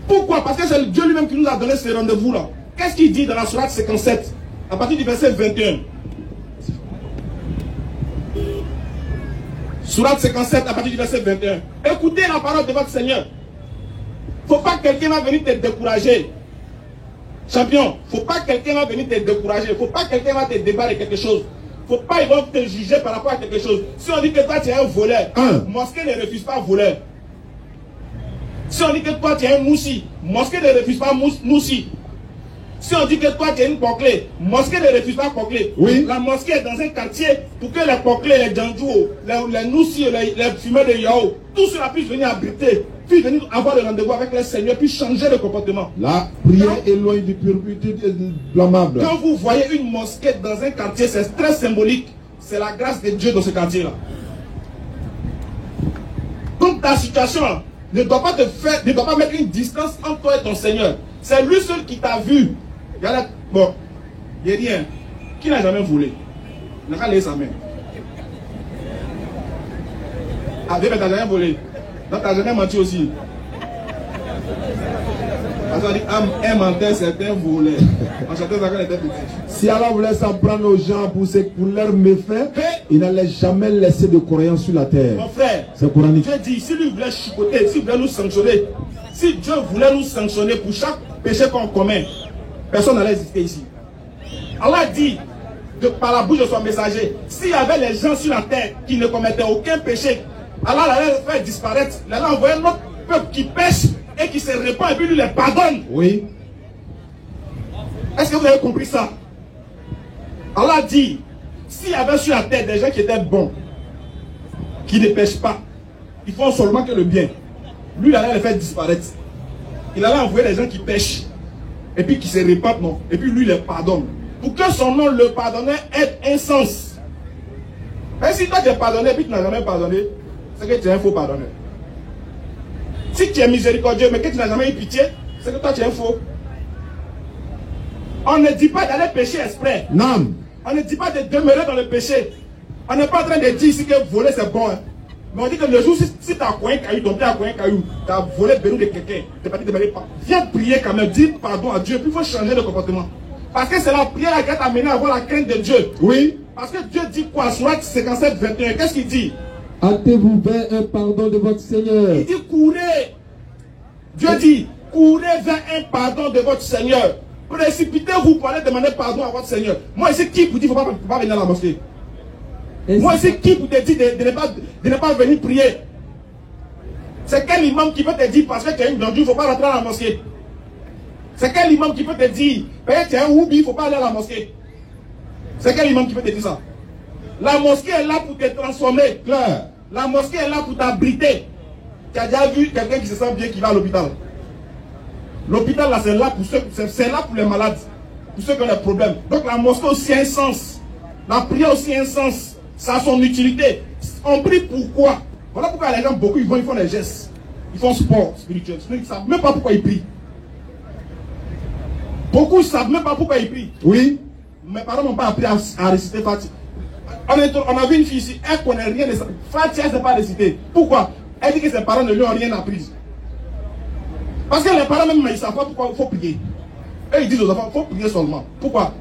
[SPEAKER 2] Pourquoi? Parce que c'est Dieu lui-même qui nous a donné ces rendez-vous-là. Qu'est-ce qu'il dit dans la sourate 57, à partir du verset 21? Sourate 57, à partir du verset 21. Écoutez la parole de votre Seigneur. Il ne faut pas que quelqu'un va venir te décourager. Champion, il ne faut pas que quelqu'un va venir te décourager. Il ne faut pas que quelqu'un va te débarrer quelque chose. Il ne faut pas qu'ils vont te juger par rapport à quelque chose. Si on dit que toi tu es un voleur, mosquée ne refuse pas voleur. Si on dit que toi tu es un moussi, mosquée ne refuse pas moussi. Si on dit que toi tu es une poclée, mosquée ne refuse pas poclée.
[SPEAKER 1] Oui.
[SPEAKER 2] La mosquée est dans un quartier pour que les poclés, les djandjou, les noussi, les fumeurs de yao, tout cela puisse venir abriter, puis venir avoir le rendez-vous avec le Seigneur, puis changer de comportement.
[SPEAKER 1] La prière éloigne du purpitude et du blâmable.
[SPEAKER 2] Quand vous voyez une mosquée dans un quartier, c'est très symbolique. C'est la grâce de Dieu dans ce quartier-là. Donc ta situation ne doit pas mettre une distance entre toi et ton Seigneur. C'est lui seul qui t'a vu. Bon, il n'y a rien. Qui n'a jamais volé? Il n'a qu'à lever sa main. Ah, tu n'as jamais volé. Donc tu n'as jamais menti aussi. Un menteur, c'est un voleur.
[SPEAKER 1] Si Allah voulait s'en prendre aux gens pour leurs méfaits, il n'allait jamais laisser de croyants sur la terre.
[SPEAKER 2] Mon frère,
[SPEAKER 1] c'est coranique.
[SPEAKER 2] Dieu dit, si lui voulait chicoter, s'il voulait nous sanctionner, si Dieu voulait nous sanctionner pour chaque péché qu'on commet, personne n'allait exister ici. Allah dit, par la bouche de son messager, s'il y avait les gens sur la terre qui ne commettaient aucun péché, Allah allait les faire disparaître. Il allait envoyer notre peuple qui pêche et qui se répand et puis lui les pardonne.
[SPEAKER 1] Oui.
[SPEAKER 2] Est-ce que vous avez compris ça? Allah dit, s'il y avait sur la terre des gens qui étaient bons, qui ne pêchent pas, ils font seulement que le bien, lui il allait les faire disparaître. Il allait envoyer les gens qui pêchent et puis qui se répandent, non, et puis lui les pardonne. Pour que son nom le pardonnait ait un sens. Mais si toi tu es pardonné et puis tu n'as jamais pardonné, c'est que tu es un faux pardonneur. Si tu es miséricordieux mais que tu n'as jamais eu pitié, c'est que toi tu es un faux. On ne dit pas d'aller pécher exprès.
[SPEAKER 1] Non.
[SPEAKER 2] On ne dit pas de demeurer dans le péché. On n'est pas en train de dire ici que voler c'est bon. Hein. Mais on dit que le jour, si tu as coin caillou, ton père a coin caillou, tu as volé Bérou de quelqu'un, tu n'es pas dit de pas. Viens prier quand même, dis pardon à Dieu, puis il faut changer de comportement. Parce que c'est la prière qui t'a amené à avoir la crainte de Dieu.
[SPEAKER 1] Oui.
[SPEAKER 2] Parce que Dieu dit quoi? Sourate 57, 21, qu'est-ce qu'il dit?
[SPEAKER 3] Hâtez-vous vers un pardon de votre Seigneur.
[SPEAKER 2] Il dit courez. Dieu dit courez vers un pardon de votre Seigneur. Précipitez-vous pour aller demander pardon à votre Seigneur. Moi ici, qui vous dit qu'il ne faut pas venir à la mosquée? Moi ici, qui vous dit de ne pas venir prier? C'est quel imam qui peut te dire parce que tu as une blondure, il ne faut pas rentrer à la mosquée? C'est quel imam qui peut te dire parce que tu as un oubi, il ne faut pas aller à la mosquée? C'est quel imam qui peut te dire ça? La mosquée est là pour te transformer.
[SPEAKER 1] Claire.
[SPEAKER 2] La mosquée est là pour t'abriter. Tu as déjà vu quelqu'un qui se sent bien qui va à l'hôpital? L'hôpital là c'est là pour les malades, pour ceux qui ont des problèmes. Donc la mosquée aussi a un sens. La prière aussi a un sens. Ça a son utilité. On prie pourquoi? Voilà pourquoi les gens beaucoup ils font des gestes. Ils font sport spirituel. Ils ne savent même pas pourquoi ils prient. Beaucoup ne savent même pas pourquoi ils prient.
[SPEAKER 1] Oui.
[SPEAKER 2] Mes parents n'ont pas appris à réciter Fatia. On a vu une fille ici, elle ne connaît rien de ça. Fatia, elle ne sait pas réciter. Pourquoi? Elle dit que ses parents ne lui ont rien appris. Parce que les parents même, ils ne savent pas pourquoi il faut prier. Et ils disent aux enfants, il faut prier seulement. Pourquoi?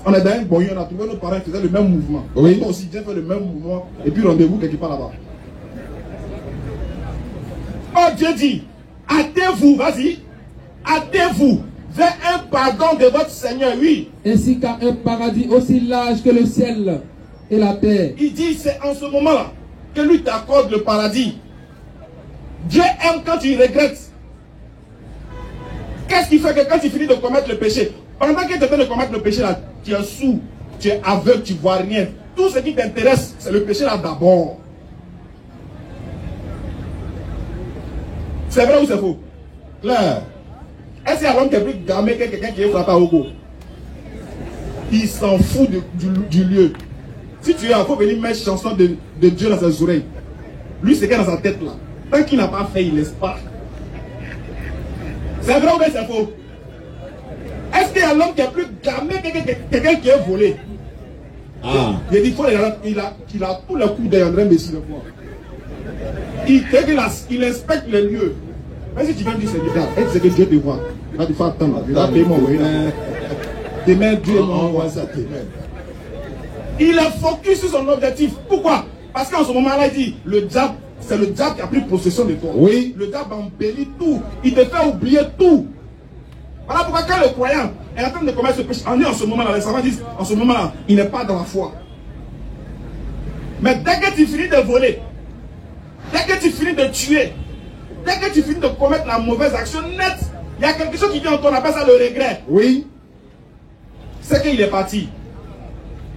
[SPEAKER 2] On est dans un bon, on a trouvé nos parents qui faisaient le même mouvement.
[SPEAKER 1] Oui.
[SPEAKER 2] Toi aussi, viens faire le même mouvement. Et puis rendez-vous quelque part là-bas. Oh, Dieu dit, hâtez-vous, vas-y. Hâtez-vous vers un pardon de votre Seigneur, oui.
[SPEAKER 3] Ainsi qu'à un paradis aussi large que le ciel et la terre.
[SPEAKER 2] Il dit, c'est en ce moment-là que lui t'accorde le paradis. Dieu aime quand tu regrettes. Qu'est-ce qui fait que quand tu finis de commettre le péché, pendant que tu es en train de commettre le péché là, tu es sourd, tu es aveugle, tu ne vois rien. Tout ce qui t'intéresse, c'est le péché là d'abord. C'est vrai ou c'est faux?
[SPEAKER 1] Claire.
[SPEAKER 2] Est-ce qu'il y a l'homme qui est plus gamé que quelqu'un qui est frappé à Ogo? Il s'en fout du lieu. Si tu es, il faut venir mettre chanson de Dieu dans ses oreilles. Lui, c'est qu'il est dans sa tête là. Tant qu'il n'a pas fait, il ne laisse pas. C'est vrai ou bien c'est faux? Est-ce qu'il y a l'homme qui est plus gamé que quelqu'un qui est volé?
[SPEAKER 1] Ah.
[SPEAKER 2] Il dit qu'il a tous les coups d'André Messi de voir. Il inspecte les lieux. Mais si tu viens dire Seigneur, est-ce que Dieu te voit? Il va te faire attendre. Il va payer mon voyage. Demain, Dieu m'envoie ça. Il est focus sur son objectif. Pourquoi? Parce qu'en ce moment-là, il dit, le diable, c'est le diable qui a pris possession de toi.
[SPEAKER 1] Oui.
[SPEAKER 2] Le diable embellit tout. Il te fait oublier tout. Voilà pourquoi quand le croyant est en train de commettre ce péché, en ce moment-là, les savants disent, en ce moment-là, il n'est pas dans la foi. Mais dès que tu finis de voler, dès que tu finis de tuer, dès que tu finis de commettre la mauvaise action nette, il y a quelque chose qui vient en toi, on appelle ça le regret.
[SPEAKER 1] Oui.
[SPEAKER 2] C'est qu'il est parti.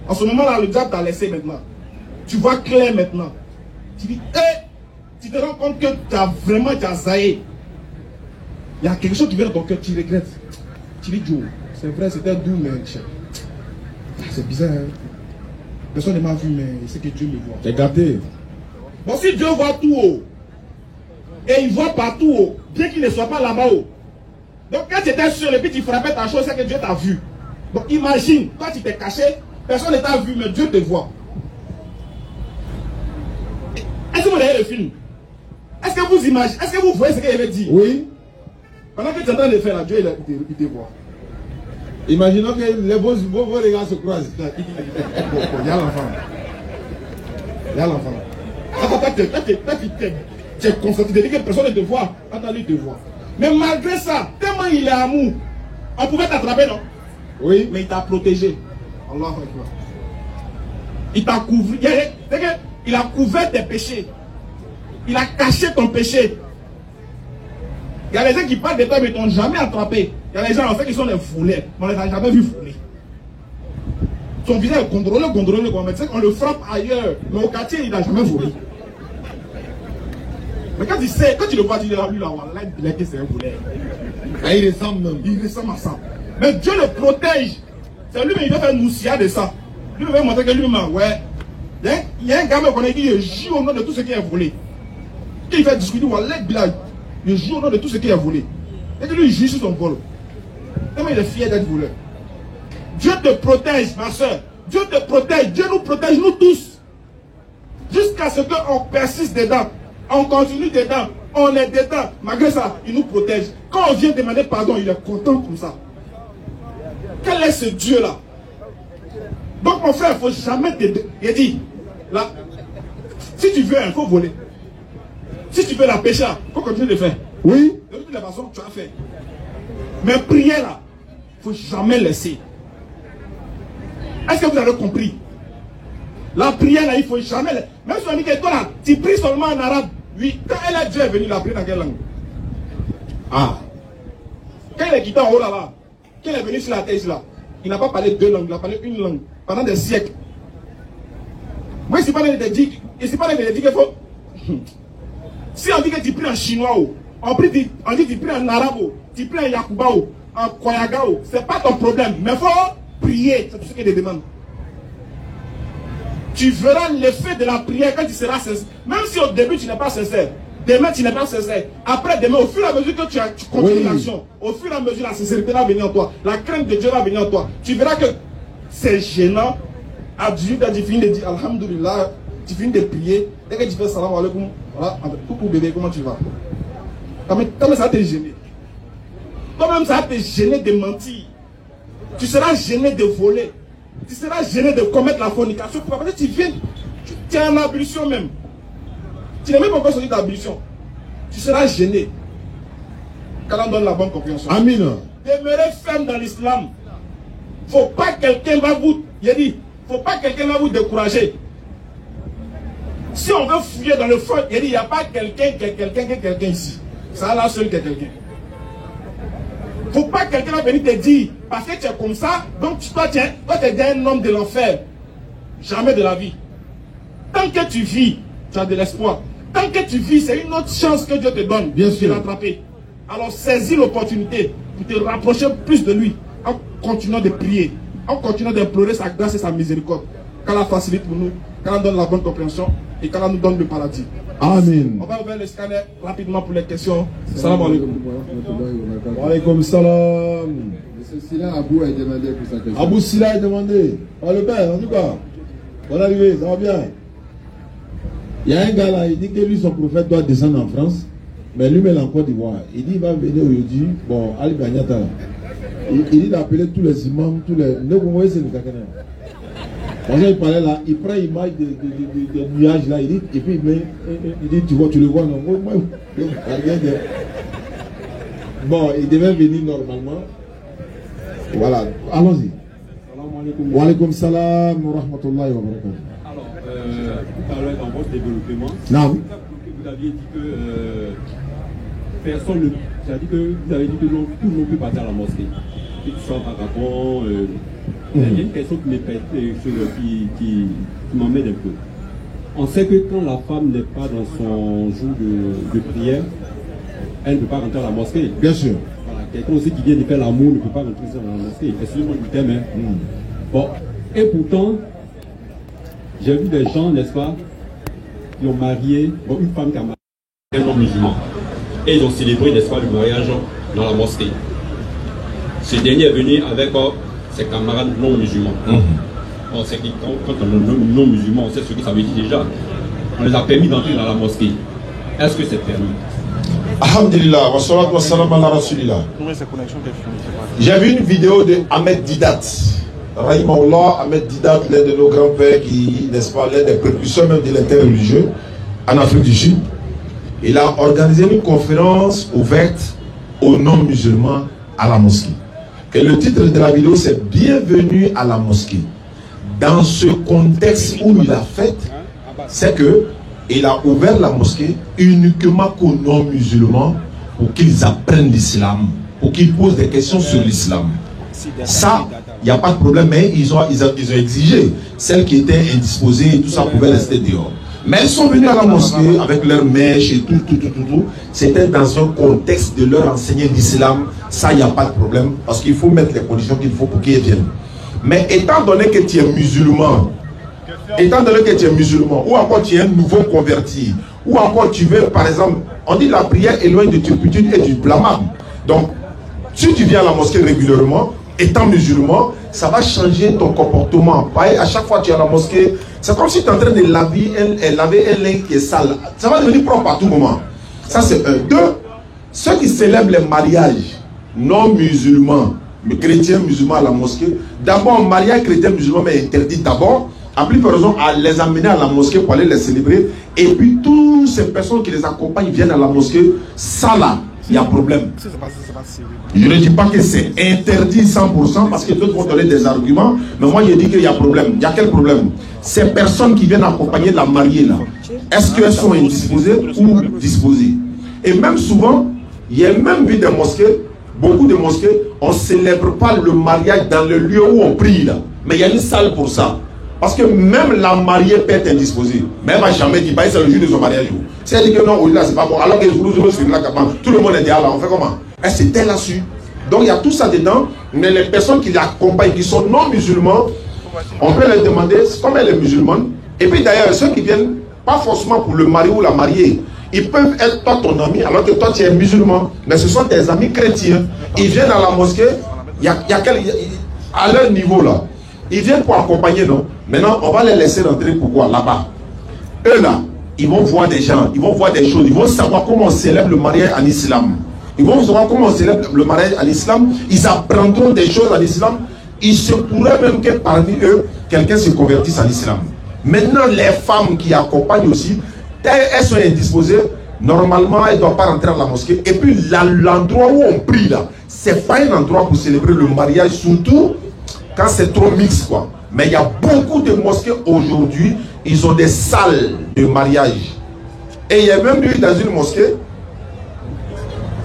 [SPEAKER 2] En ce moment-là, le diable t'a laissé maintenant. Tu vois clair maintenant. Tu dis, tu te rends compte que tu as vraiment zaïé. Il y a quelque chose qui vient dans ton cœur, tu regrettes. Tu dis, Joe, c'est vrai, c'était doux, mais c'est bizarre. Hein? Personne ne m'a vu, mais c'est que Dieu me voit.
[SPEAKER 1] T'es gâté.
[SPEAKER 2] Bon, si Dieu voit tout haut, et il voit partout haut, bien qu'il ne soit pas là-bas haut. Donc quand tu étais sûr et puis tu frappais ta chose, c'est que Dieu t'a vu. Donc imagine, toi tu t'es caché, personne ne t'a vu, mais Dieu te voit. Est-ce que vous voyez le film? Est-ce que vous imaginez, est-ce que vous voyez ce qu'il avait dit?
[SPEAKER 1] Oui.
[SPEAKER 2] Pendant que tu es en train de faire là, Dieu il te voit.
[SPEAKER 1] Imaginons que les beaux regards se croisent.
[SPEAKER 2] Il y a l'enfant. Il y a l'enfant. Tu es concentré, tu dis que personne ne te voit. Attends, lui te voit. Mais malgré ça, tellement il est amour, on pouvait t'attraper, non?
[SPEAKER 1] Oui.
[SPEAKER 2] Mais il t'a protégé. Allah. Il t'a couvert. Il a couvert tes péchés. Il a caché ton péché. Il y a des gens qui parlent de toi mais ne t'ont jamais attrapé. Il y a des gens en fait qui sont des voleurs. Mais on ne les a jamais vus voler. Son visage est contrôlé. On le frappe ailleurs. Mais au quartier, il n'a jamais volé. Mais quand tu le vois, tu dis, lui là, il a dit c'est un voleur.
[SPEAKER 1] Et il ressemble même.
[SPEAKER 2] Il ressemble à ça. Mais Dieu le protège. C'est lui, mais il doit faire noussia de ça. Lui, il va montrer que lui-même, ouais. Il y a un gamin qu'on a dit, il joue au nom de tout ce qui est volé. Quand il fait discuter, il joue au nom de tout ce qui est volé. Et que lui, il joue sur son vol. Tellement il est fier d'être voleur. Dieu te protège, ma soeur. Dieu te protège, Dieu nous protège, nous tous. Jusqu'à ce qu'on persiste dedans, on continue dedans, on est dedans. Malgré ça, il nous protège. Quand on vient demander pardon, il est content comme ça. Quel est ce Dieu-là? Donc mon frère, il ne faut jamais te... Il dit, là, si tu veux, il faut voler. Si tu veux la pécher, il faut continuer de faire.
[SPEAKER 1] Oui.
[SPEAKER 2] De toute façon, tu as fait. Mais prier là, il ne faut jamais laisser. Est-ce que vous avez compris? La prière là, il ne faut jamais laisser. Même si on dit que toi là, tu pries seulement en arabe. Oui, quand elle a Dieu est venu, la prier dans quelle langue? Ah. Quand il est quitté en haut là-bas, quand il est venu sur la terre là, il n'a pas parlé deux langues, il a parlé une langue pendant des siècles. Moi, je ne suis pas de dire qu'il faut. Si on dit que tu pries en chinois, on dit que tu pries en arabe, tu pries en yakuba, en koyaga, ce n'est pas ton problème. Mais il faut prier, c'est tout ce qu'il te demande. Tu verras l'effet de la prière quand tu seras sincère. Même si au début tu n'es pas sincère, demain tu n'es pas sincère. Après demain, au fur et à mesure que tu continues l'action, au fur et à mesure la sincérité va venir en toi, la crainte de Dieu va venir en toi. Tu verras que c'est gênant. À 18 ans, tu finis de dire Alhamdulillah, tu finis de prier. Dès que tu fais salam alaikum, voilà, coucou bébé, comment tu vas? Toi-même ça va te gêner. Toi-même ça va te gêner de mentir. Tu seras gêné de voler. Tu seras gêné de commettre la fornication. Parce que tu viens, tu es en ablution même. Tu n'es même pas encore sorti d'ablution. Tu seras gêné. Qu'Allah donne la bonne compréhension.
[SPEAKER 1] Amin.
[SPEAKER 2] Demeurez ferme dans l'islam. Faut pas quelqu'un va vous. Il a dit, faut pas quelqu'un va vous décourager. Si on veut fouiller dans le feu, il a dit, il n'y a pas quelqu'un ici. Ça là seul que quelqu'un. Faut pas quelqu'un va venir te dire, parce que tu es comme ça, donc toi tu es un homme de l'enfer. Jamais de la vie. Tant que tu vis, tu as de l'espoir. Tant que tu vis, c'est une autre chance que Dieu te donne de l'attraper. Alors saisis l'opportunité pour te rapprocher plus de lui, en continuant de prier, en continuant d'implorer sa grâce et sa miséricorde. Qu'Allah facilite pour nous, qu'Allah donne la bonne compréhension et qu'Allah nous donne le paradis.
[SPEAKER 1] Amen.
[SPEAKER 2] On va ouvrir le scanner rapidement pour les questions. Salam alaikum.
[SPEAKER 1] Wa alaikum salam.
[SPEAKER 3] Monsieur Silla Abou a demandé pour sa question.
[SPEAKER 1] Abou Silla a demandé. Oh, le père, en tout cas, bonne arrivée, ça va bien. Il y a un gars là, il dit que lui, son prophète doit descendre en France, mais lui, il est en Côte d'Ivoire. Il dit qu'il va venir aujourd'hui, bon, Ali Banyata là. Il dit d'appeler tous les imams, tous les. Ne vous voyez, c'est le Kakana. Quand il parlait là, il prend l'image des nuages là, il dit, et puis il dit, tu vois, tu le vois, non? Moi, bon, il devait venir normalement. Voilà, allons-y. Wa alaikum salam wa rahmatullahi wa barakatuh.
[SPEAKER 4] Alors, tout à l'heure, dans votre développement, vous aviez dit que personne ne. C'est-à-dire que vous avez dit que tout le monde peut partir à la mosquée. Que tu sois en vagabond. Il y a une question qui m'emmène un peu. On sait que quand la femme n'est pas dans son jour de prière, elle ne peut pas rentrer à la mosquée.
[SPEAKER 1] Bien sûr.
[SPEAKER 4] Voilà. Quelqu'un aussi qui vient de faire l'amour ne peut pas rentrer dans la mosquée. Excusez-moi du thème. Hein. Bon. Et pourtant, j'ai vu des gens, n'est-ce pas, qui ont marié, bon, une femme qui a marié un homme musulman. Et ils ont célébré, n'est-ce pas, le mariage dans la mosquée. Ce dernier est venu avec ses camarades non musulmans. On sait que quand on est non musulman, on sait ce que ça veut dire déjà. On les a permis d'entrer dans la mosquée. Est-ce que c'est permis?
[SPEAKER 5] Alhamdulillah, wa salatu wa salam ala rasulillah. J'ai vu une vidéo de Ahmed Didat. Rahimahullah, Ahmed Didat, l'un de nos grands-pères qui, n'est-ce pas, l'un des précurseurs même de l'interreligieux en Afrique du Sud. Il a organisé une conférence ouverte aux non-musulmans à la mosquée. Et le titre de la vidéo, c'est « Bienvenue à la mosquée ». Dans ce contexte où il a fait, c'est que il a ouvert la mosquée uniquement qu'aux non-musulmans pour qu'ils apprennent l'islam, pour qu'ils posent des questions sur l'islam. Ça, il n'y a pas de problème, mais ils ont exigé. Celles qui étaient indisposées et tout ça pouvaient rester dehors. Mais elles sont venues à la mosquée avec leurs mèches et tout. C'était dans un contexte de leur enseigner l'islam. Ça, il n'y a pas de problème, parce qu'il faut mettre les conditions qu'il faut pour qu'ils viennent. Mais étant donné que tu es musulman, ou encore tu es un nouveau converti, ou encore tu veux, par exemple, on dit la prière éloigne de turpitude et du blâmable. Donc, si tu viens à la mosquée régulièrement, étant musulman, ça va changer ton comportement. À chaque fois que tu es à la mosquée, c'est comme si tu es en train de laver un linge qui est sale. Ça va devenir propre à tout moment. Ça, c'est un. Deux, ceux qui célèbrent les mariages non musulmans, mais chrétiens musulmans à la mosquée, d'abord, mariage chrétien musulman est interdit d'abord. À plus de raison à les amener à la mosquée pour aller les célébrer. Et puis, toutes ces personnes qui les accompagnent viennent à la mosquée. Ça là, il y a problème. Je ne dis pas que c'est interdit 100% parce que d'autres vont donner des arguments. Mais moi, je dis qu'il y a problème. Il y a quel problème? Ces personnes qui viennent accompagner la mariée là, est-ce qu'elles sont indisposées ou disposées? Et même souvent, il y a même vu des mosquées, beaucoup de mosquées, on ne célèbre pas le mariage dans le lieu où on prie là. Mais il y a une salle pour ça. Parce que même la mariée peut être indisposée. Mais elle ne va jamais dire, c'est le jour de son mariage. Si elle dit que non, là c'est pas bon, alors que tout le monde est derrière là, on fait comment? Elle s'était là-dessus. Donc il y a tout ça dedans, mais les personnes qui l'accompagnent, qui sont non musulmans, on peut leur demander, comme elle est musulmane, et puis d'ailleurs, ceux qui viennent, pas forcément pour le mari ou la mariée, ils peuvent être pas ton ami, alors que toi tu es musulman, mais ce sont tes amis chrétiens. Ils viennent à la mosquée, à leur niveau là, ils viennent pour accompagner, non? Maintenant, on va les laisser rentrer pourquoi? Là-bas. Eux là, ils vont voir des gens, ils vont voir des choses, ils vont savoir comment on célèbre le mariage en islam. Ils vont savoir comment on célèbre le mariage en islam, ils apprendront des choses en islam. Il se pourrait même que parmi eux, quelqu'un se convertisse en islam. Maintenant, les femmes qui accompagnent aussi, elles sont indisposées, normalement, elles ne doivent pas rentrer à la mosquée. Et puis, l'endroit où on prie là, c'est pas un endroit pour célébrer le mariage, surtout quand c'est trop mixte, quoi. Mais il y a beaucoup de mosquées aujourd'hui, ils ont des salles de mariage. Et il y a même eu dans une mosquée,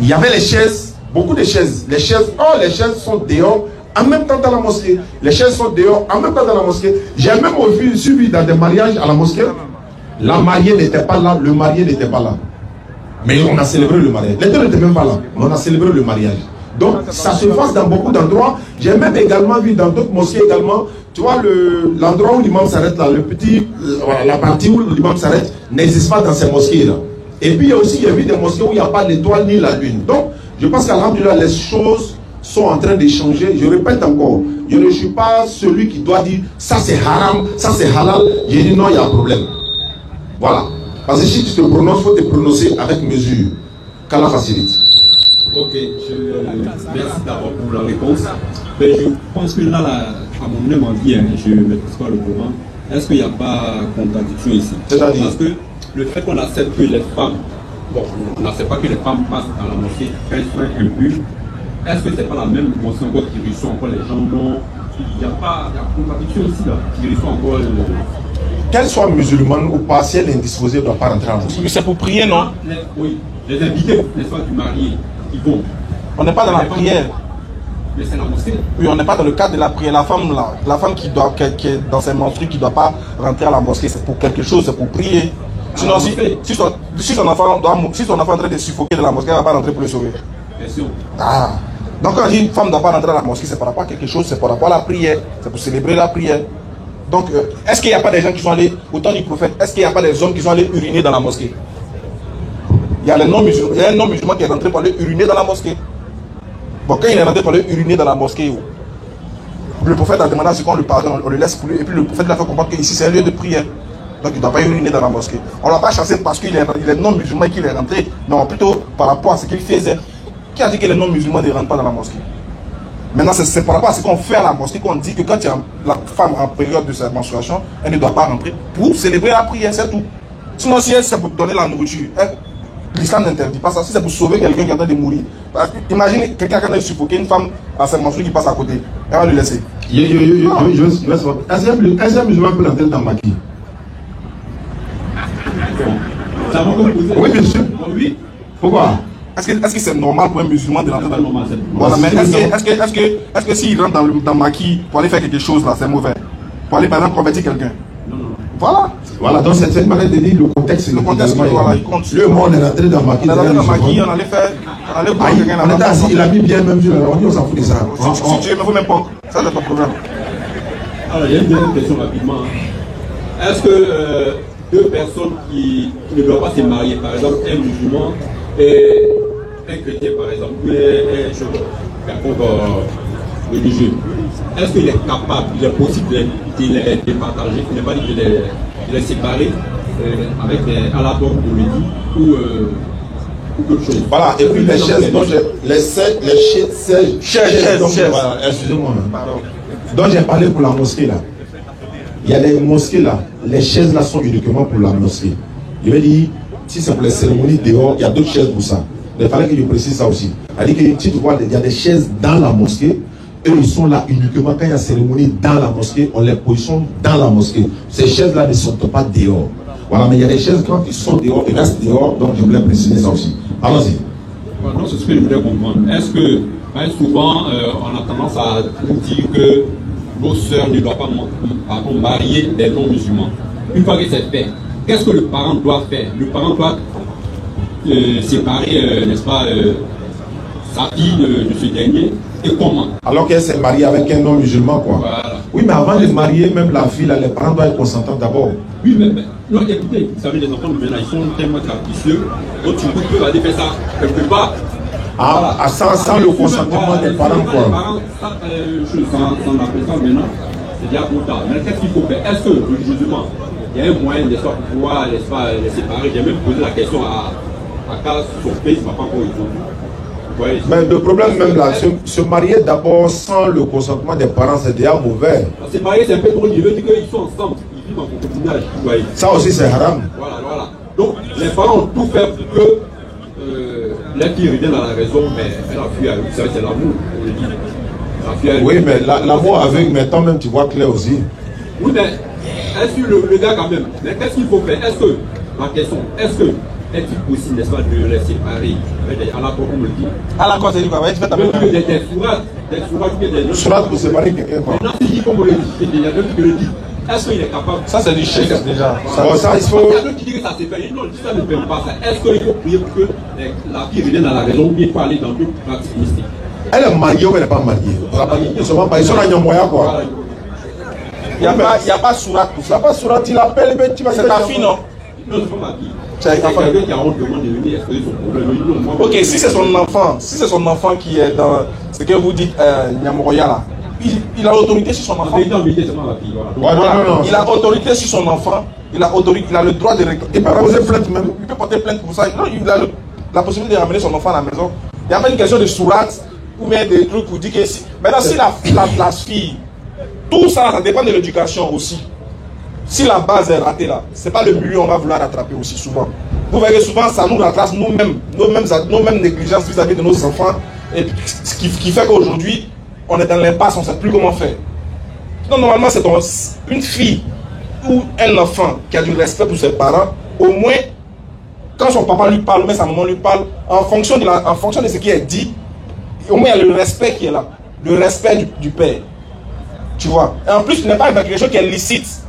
[SPEAKER 5] il y avait les chaises, beaucoup de chaises. Les chaises sont dehors, en même temps dans la mosquée. Les chaises sont dehors, en même temps dans la mosquée. J'ai même suivi dans des mariages à la mosquée. La mariée n'était pas là, le marié n'était pas là. Mais on a célébré le mariage. Les deux n'étaient même pas là, mais on a célébré le mariage. Donc ça se passe dans beaucoup d'endroits. J'ai même également vu dans d'autres mosquées également, tu vois, l'endroit où l'imam s'arrête là, la partie où l'imam s'arrête n'existe pas dans ces mosquées là. Et puis il y a vu des mosquées où il n'y a pas l'étoile ni la lune. Donc je pense qu'alhamdoulilah, les choses sont en train de changer. Je répète encore, je ne suis pas celui qui doit dire ça c'est haram, ça c'est halal. J'ai dit non, il y a un problème. Voilà. Parce que si tu te prononces, il faut te prononcer avec mesure. Qu'Allah facilite.
[SPEAKER 4] Ok, merci d'abord pour la réponse. Mais je pense que là, à mon même avis, je ne maîtrise pas le Coran. Est-ce qu'il n'y a pas contradiction ici? Parce que le fait qu'on accepte que les femmes, bon, on n'accepte pas que les femmes passent dans la mosquée quand elles sont impures, est-ce que ce n'est pas la même mosquée encore qui reçoit encore les gens dont il y a contradiction ici là, qui reçoit encore
[SPEAKER 5] qu'elle soit musulmane ou pas, si elle est indisposée, elle ne doit pas rentrer en mosquée.
[SPEAKER 2] C'est pour prier, non?
[SPEAKER 4] Oui, les invités, n'est-ce pas, du marié, ils vont.
[SPEAKER 2] On n'est pas dans la prière.
[SPEAKER 4] Mais c'est la mosquée.
[SPEAKER 2] Oui, on n'est pas dans le cadre de la prière. La femme qui est dans ses menstrues, qui ne doit pas rentrer à la mosquée, c'est pour quelque chose, c'est pour prier. Sinon, si son enfant est en train de suffoquer dans la mosquée, elle ne va pas rentrer pour le sauver.
[SPEAKER 4] Bien sûr.
[SPEAKER 2] Ah. Donc quand on dit une femme ne doit pas rentrer à la mosquée, c'est par rapport à quelque chose, c'est par rapport à la prière, c'est pour célébrer la prière. Donc, est-ce qu'il n'y a pas des gens qui sont allés, au temps du prophète, est-ce qu'il n'y a pas des hommes qui sont allés uriner dans la mosquée? Il y a un non-musulman qui est rentré pour aller uriner dans la mosquée. Bon, quand il est rentré pour aller uriner dans la mosquée, le prophète a demandé à ce qu'on lui pardonne, on le laisse pour lui, et puis le prophète l'a fait comprendre qu'ici c'est un lieu de prière. Donc il ne doit pas uriner dans la mosquée. On ne l'a pas chassé parce qu'il est non-musulman et qu'il est rentré, non, plutôt par rapport à ce qu'il faisait. Qui a dit que les non-musulmans ne rentrent pas dans la mosquée? Maintenant, c'est par rapport à ce qu'on fait à la mosquée qu'on dit que quand il y a la femme en période de sa menstruation, elle ne doit pas rentrer pour célébrer la prière, c'est tout. Sinon, si elle c'est pour donner la nourriture, l'islam n'interdit pas ça. Si c'est pour sauver quelqu'un qui est en train de mourir. Imaginez quelqu'un qui a suffoqué une femme à sa menstruation qui passe à côté. Elle va lui laisser.
[SPEAKER 5] Est-ce qu'un musulman peut rentrer dans Maki? Oui, bien sûr.
[SPEAKER 4] Oui.
[SPEAKER 5] Pourquoi?
[SPEAKER 2] Est-ce que c'est normal pour un musulman de rentrer dans le
[SPEAKER 4] normal?
[SPEAKER 2] Voilà, mais est-ce que s'il rentre dans Maki pour aller faire quelque chose là, c'est mauvais? Pour aller par exemple convertir quelqu'un?
[SPEAKER 5] Non. Voilà, donc c'est une manière de dire le contexte.
[SPEAKER 2] Le contexte, voilà, il compte.
[SPEAKER 5] Le monde est rentré dans Maki.
[SPEAKER 2] On est rentré dans Maki, on allait faire.
[SPEAKER 5] On était assis, il a mis bien même sur la on dit on s'en fout de ça.
[SPEAKER 2] Si tu veux, il ne faut même pas. Ça, c'est pas de problème.
[SPEAKER 4] Alors, il y a une deuxième question rapidement. Est-ce que deux personnes qui ne doivent pas se marier, par exemple, un musulman et un chrétien, par exemple, religieux, est-ce qu'il est capable, il est possible de les partager, il n'est pas dit de les séparer avec des aladors pour le dire ou quelque chose.
[SPEAKER 5] Voilà, et puis les chaises, excusez-moi, dont j'ai parlé pour la mosquée là. Il y a des mosquées là, les chaises là sont uniquement pour la mosquée. Je vais dire, si c'est pour les cérémonies dehors, il y a d'autres chaises pour ça. Mais il fallait que je précise ça aussi. C'est-à-dire que tu vois, il y a des chaises dans la mosquée. Eux, ils sont là uniquement quand il y a cérémonie dans la mosquée, on les positionne dans la mosquée. Ces chaises-là ne sont pas dehors. Voilà, mais il y a des chaises quand ils sont dehors, ils restent dehors, donc je voulais préciser ça aussi. Allons-y.
[SPEAKER 4] Voilà, c'est ce que je voulais comprendre. Est-ce que, souvent, on a tendance à nous dire que nos sœurs ne doivent pas marier des non-musulmans. Une fois que c'est fait, qu'est-ce que le parent doit faire? Le parent doit séparer, n'est-ce pas, sa fille de ce dernier. Et comment?
[SPEAKER 5] Alors qu'elle s'est mariée avec un non-musulman, quoi. Voilà. Oui, mais avant de marier, même la fille, là, les parents doivent être consentants d'abord.
[SPEAKER 4] Oui, mais non, écoutez, vous savez, les enfants de maintenant, ils sont tellement capricieux, donc tu peux aller faire ça quelque part.
[SPEAKER 5] Ah, voilà. Sans le consentement des parents, quoi.
[SPEAKER 4] Les parents, sans la présence maintenant, c'est déjà trop tard. Mais qu'est-ce qu'il faut faire? Est-ce que, religieusement, il y a un moyen, n'est-ce pas, pour pouvoir, n'est-ce pas, les séparer? J'ai même posé la question à Carl sur son pays, il ne m'a pas encore répondu. Ouais,
[SPEAKER 5] mais le problème même là, se marier d'abord sans le consentement des parents, c'est déjà mauvais.
[SPEAKER 4] Se marier, c'est un peu trop, il veut dire qu'ils sont ensemble, ils vivent en concubinage.
[SPEAKER 5] Ça aussi, c'est haram.
[SPEAKER 4] Voilà, voilà. Donc, les parents ont tout fait pour que les filles reviennent à la raison, mais elle a fui à eux. Vous savez, c'est l'amour, on le dit.
[SPEAKER 5] Oui, mais l'amour aveugle, mais toi-même, tu vois clair aussi.
[SPEAKER 4] Oui, mais est-ce que le gars, quand même, mais qu'est-ce qu'il faut faire? Est-ce que, ma question, est-ce que est-il possible, n'est-ce pas, de les séparer à la quoi, on me le dit?
[SPEAKER 2] À la quoi, c'est quoi? Tu fais ta
[SPEAKER 4] des
[SPEAKER 5] sourates pour séparer quelqu'un, quoi.
[SPEAKER 4] Maintenant, c'est dit comme on le dit, il y a d'autres qui le disent. Est-ce qu'il est capable?
[SPEAKER 2] Ça, c'est du shirk déjà.
[SPEAKER 5] Ça, il faut.
[SPEAKER 4] Il y a d'autres qui disent que ça se fait. Non, ça ne fait pas ça. Est-ce qu'il faut prier pour que la fille revienne à la raison ou bien il faut aller dans d'autres pratiques mystiques?
[SPEAKER 5] Elle est mariée ou elle n'est pas mariée? Ils sont pas, ils sont dans moyen, quoi.
[SPEAKER 2] Il n'y a pas sourate pour ça.
[SPEAKER 5] Il n'y a pas sourate, il appelle, mais tu vas.
[SPEAKER 2] C'est ta fille, non?
[SPEAKER 4] Non, c'est pas ma fille.
[SPEAKER 2] C'est ta fille.
[SPEAKER 4] Quelqu'un qui a honte de venir exposer son problème.
[SPEAKER 2] Ok, si c'est son enfant qui est dans ce que vous dites, Nyamoroya là, il a l'autorité sur son enfant.
[SPEAKER 4] C'est ma fille, voilà.
[SPEAKER 5] Non.
[SPEAKER 2] Il a autorité sur son enfant. Il a le droit de réclamer. Il peut poser plainte même. Il peut porter plainte pour ça. Non, il a la possibilité de ramener son enfant à la maison. Il n'y a pas une question de sourate ou bien des trucs pour dire que si. Maintenant, si la fille, tout ça, ça dépend de l'éducation aussi. Si la base est ratée là, c'est pas le milieu on va vouloir rattraper aussi souvent. Vous verrez souvent ça nous rattrape nous-mêmes, nos-mêmes négligences vis-à-vis de nos enfants. Et ce qui fait qu'aujourd'hui, on est dans l'impasse, on ne sait plus comment faire. Donc normalement, c'est une fille ou un enfant qui a du respect pour ses parents, au moins, quand son papa lui parle, ou même sa maman lui parle, en fonction de ce qui est dit, au moins il y a le respect qui est là. Le respect du père. Tu vois. Et en plus, il n'est pas quelque chose qui est licite.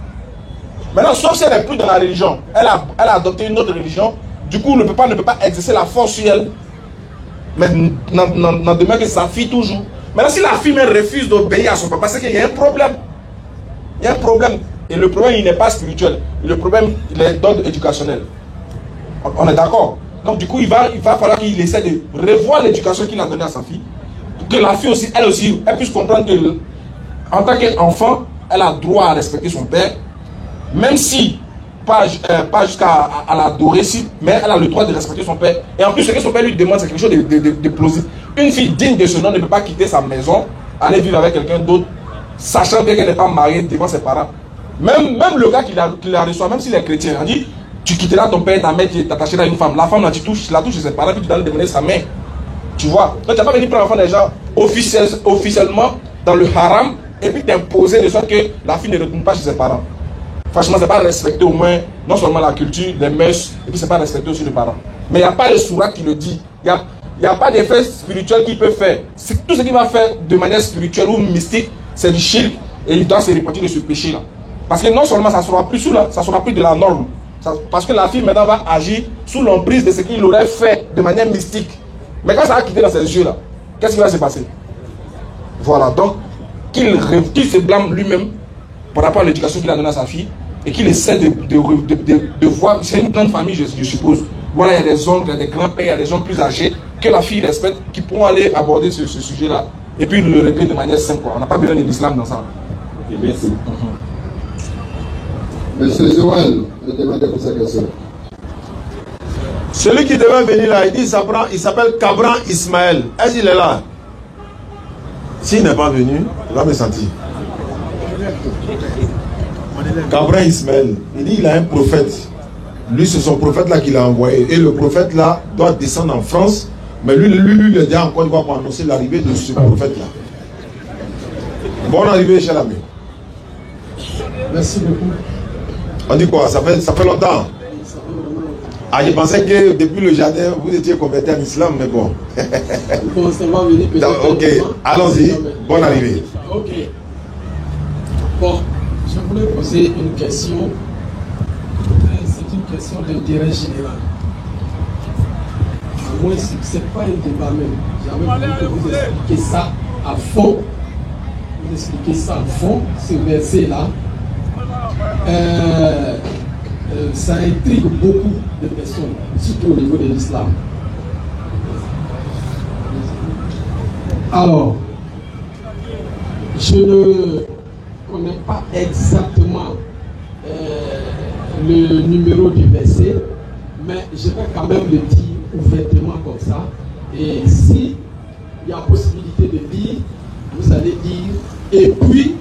[SPEAKER 2] Maintenant, sauf si elle n'est plus dans la religion, elle a adopté une autre religion, du coup, le papa ne peut pas exercer la force sur elle. Mais n'en demeure que sa fille toujours. Maintenant, si la fille même refuse d'obéir à son papa, c'est qu'il y a un problème. Il y a un problème. Et le problème, il n'est pas spirituel. Le problème, il est d'ordre éducationnel. On est d'accord? Donc, du coup, il va falloir qu'il essaie de revoir l'éducation qu'il a donnée à sa fille. Pour que la fille aussi, elle puisse comprendre que, en tant qu'enfant, elle a droit à respecter son père. Même si, pas jusqu'à l'adorer, mais elle a le droit de respecter son père. Et en plus, ce que son père lui demande, c'est quelque chose de plausible. Une fille digne de ce nom ne peut pas quitter sa maison, aller vivre avec quelqu'un d'autre, sachant bien qu'elle n'est pas mariée devant ses parents. Même le gars qui la reçoit, même s'il est chrétien, il dit, tu quitteras ton père et ta mère qui est attachée à une femme. La femme, là, tu la touches chez ses parents, puis tu dois lui demander sa main. Tu vois? Donc, tu n'as pas venu prendre l'enfant des gens officiellement dans le haram, et puis t'imposer de sorte que la fille ne retourne pas chez ses parents. Franchement, c'est pas respecter au moins, non seulement la culture, les mœurs, et puis c'est pas respecter aussi les parents. Mais il n'y a pas de sourate qui le dit. Il n'y a pas d'effet spirituel qu'il peut faire. Tout ce qu'il va faire de manière spirituelle ou mystique, c'est du shirk, et il doit se repentir de ce péché-là. Parce que non seulement ça ne sera plus de la norme, parce que la fille maintenant va agir sous l'emprise de ce qu'il aurait fait de manière mystique. Mais quand ça va quitter dans ses yeux-là, qu'est-ce qui va se passer? Voilà, donc qu'il se blâme lui-même par rapport à l'éducation qu'il a donnée à sa fille, et qu'il essaie de voir, c'est une grande famille je suppose, voilà, il y a des oncles, il y a des grands-pères, il y a des gens plus âgés, que la fille respecte, qui pourront aller aborder ce sujet-là Et puis le régler de manière simple. On n'a pas besoin de l'islam dans ça.
[SPEAKER 4] Ok, merci.
[SPEAKER 3] Monsieur Joël, je demande pour sa question.
[SPEAKER 5] Celui qui devait venir là, il dit il s'appelle Cabran Ismaël. Est-ce qu'il est là? S'il n'est pas venu, il va me sentir. Cabran Ismaël, il dit il a un prophète. Lui, c'est son prophète là qu'il a envoyé. Et le prophète là doit descendre en France. Mais lui il est déjà en Côte d'Ivoire pour annoncer l'arrivée de ce prophète là. Bonne arrivée, cher ami.
[SPEAKER 3] Merci beaucoup.
[SPEAKER 5] On dit quoi? Ça fait longtemps. Ah, je pensais que depuis le jardin, vous étiez converti en islam, mais bon.
[SPEAKER 3] Bon, ça va venir peut-être.
[SPEAKER 5] Ok, allons-y. Bonne arrivée.
[SPEAKER 3] Ok. Bon, je voulais poser une question. C'est une question d'intérêt général. Moi, ce n'est pas un débat même. J'avais voulu que vous expliquiez ça à fond. Vous expliquez ça à fond, ce verset-là. Ça intrigue beaucoup de personnes, surtout au niveau de l'islam. Alors, je ne connais pas exactement le numéro du verset, mais je vais quand même le dire ouvertement comme ça. Et si il y a possibilité de dire, vous allez dire, et puis,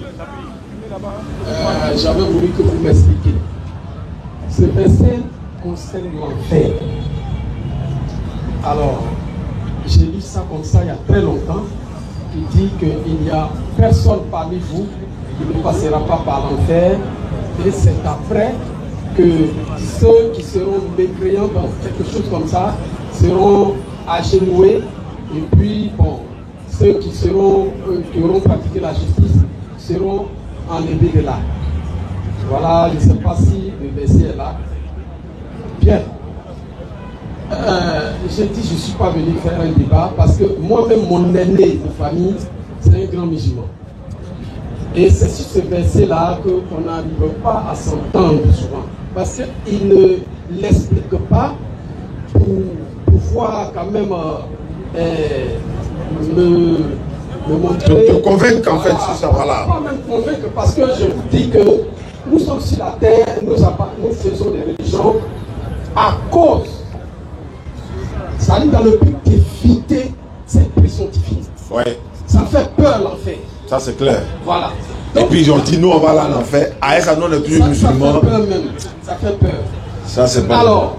[SPEAKER 3] j'avais voulu que vous m'expliquiez. Ce verset concerne l'enfer. Alors, j'ai lu ça comme ça il y a très longtemps, qui dit qu'il n'y a personne parmi vous qui ne passera pas par l'enfer, et c'est après que ceux qui seront mécréants dans quelque chose comme ça seront agenoués, et puis, bon, ceux qui auront pratiqué la justice seront enlevés de là. Voilà, je ne sais pas si le verset est là. Bien. J'ai dit, je ne suis pas venu faire un débat parce que moi-même, mon aîné de famille, c'est un grand musulman. Et c'est sur ce verset-là qu'on n'arrive pas à s'entendre souvent. Parce qu'il ne l'explique pas pour pouvoir quand même me montrer.
[SPEAKER 5] Te convaincre en fait, c'est ça, voilà.
[SPEAKER 3] Pas même convaincre parce que je vous dis que nous sommes sur la terre, nous faisons des religions à cause. Ça arrive dans le but d'éviter cette prison divine.
[SPEAKER 5] Ouais.
[SPEAKER 3] Ça fait peur l'enfer.
[SPEAKER 5] Ça c'est clair.
[SPEAKER 3] Voilà.
[SPEAKER 5] Et puis ils ont dit nous on va là en enfer. Ah ça non on est plus musulmans.
[SPEAKER 3] Ça fait peur même. Ça fait peur.
[SPEAKER 5] Ça c'est pas.
[SPEAKER 3] Alors,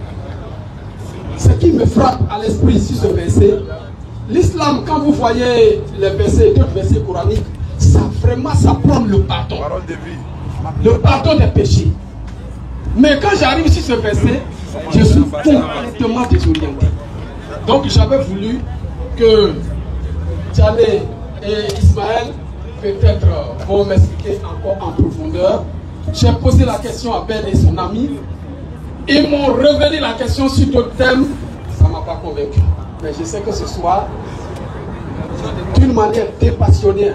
[SPEAKER 3] ce qui me frappe à l'esprit sur ce verset, l'islam, quand vous voyez les versets, d'autres versets coraniques, ça vraiment ça prend le pardon.
[SPEAKER 5] Parole de vie.
[SPEAKER 3] Le pardon des péchés. Mais quand j'arrive sur ce verset, je suis complètement désorienté. Donc j'avais voulu que Tchadé et Ismaël peut-être vont m'expliquer encore en profondeur. J'ai posé la question à Ben et son ami. Ils m'ont revenu la question sur d'autres thèmes. Ça ne m'a pas convaincu. Mais je sais que ce soir, d'une manière dépassionnée,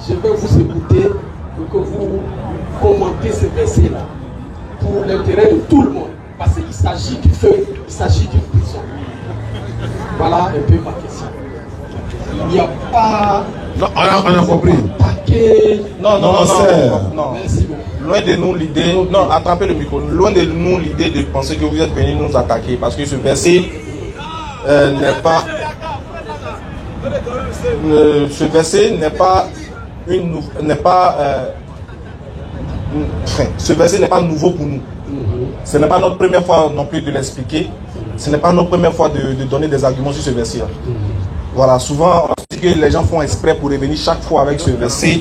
[SPEAKER 3] je vais vous écouter pour que vous commentez ce verset-là pour l'intérêt de tout le monde. Parce qu'il s'agit du feu, il s'agit d'une prison. Voilà un peu ma question. Il n'y a pas...
[SPEAKER 5] Non, on a compris.
[SPEAKER 2] Non.
[SPEAKER 3] Merci beaucoup.
[SPEAKER 2] Loin de nous l'idée, non, attrapez le micro. Loin de nous l'idée de penser que vous êtes venus nous attaquer parce que ce verset n'est pas. Ce verset n'est pas ce verset n'est pas nouveau pour nous. Ce n'est pas notre première fois non plus de l'expliquer. Ce n'est pas notre première fois de donner des arguments sur ce verset-là. Voilà, souvent, on dit que les gens font exprès pour revenir chaque fois avec ce verset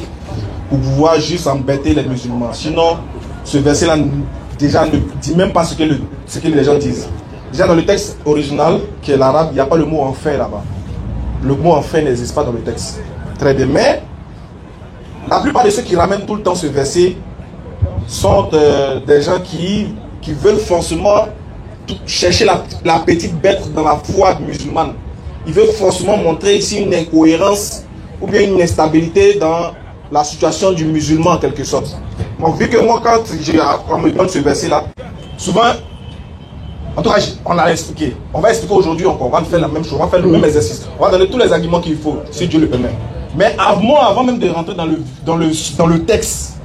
[SPEAKER 2] pour pouvoir juste embêter les musulmans. Sinon, ce verset-là déjà ne dit même pas ce que les gens disent. Déjà dans le texte original, qui est l'arabe, il n'y a pas le mot enfer là-bas. Le mot enfer n'existe pas dans le texte. Très bien. Mais la plupart de ceux qui ramènent tout le temps ce verset sont des gens qui veulent forcément chercher la petite bête dans la foi musulmane. Ils veulent forcément montrer ici une incohérence ou bien une instabilité dans la situation du musulman en quelque sorte. Donc, vu que moi, quand on me donne ce verset-là, souvent, En tout cas, on l'a expliqué. On va expliquer aujourd'hui encore. On va faire la même chose. On va faire le même exercice. On va donner tous les arguments qu'il faut, si Dieu le permet. Mais avant même de rentrer dans le texte,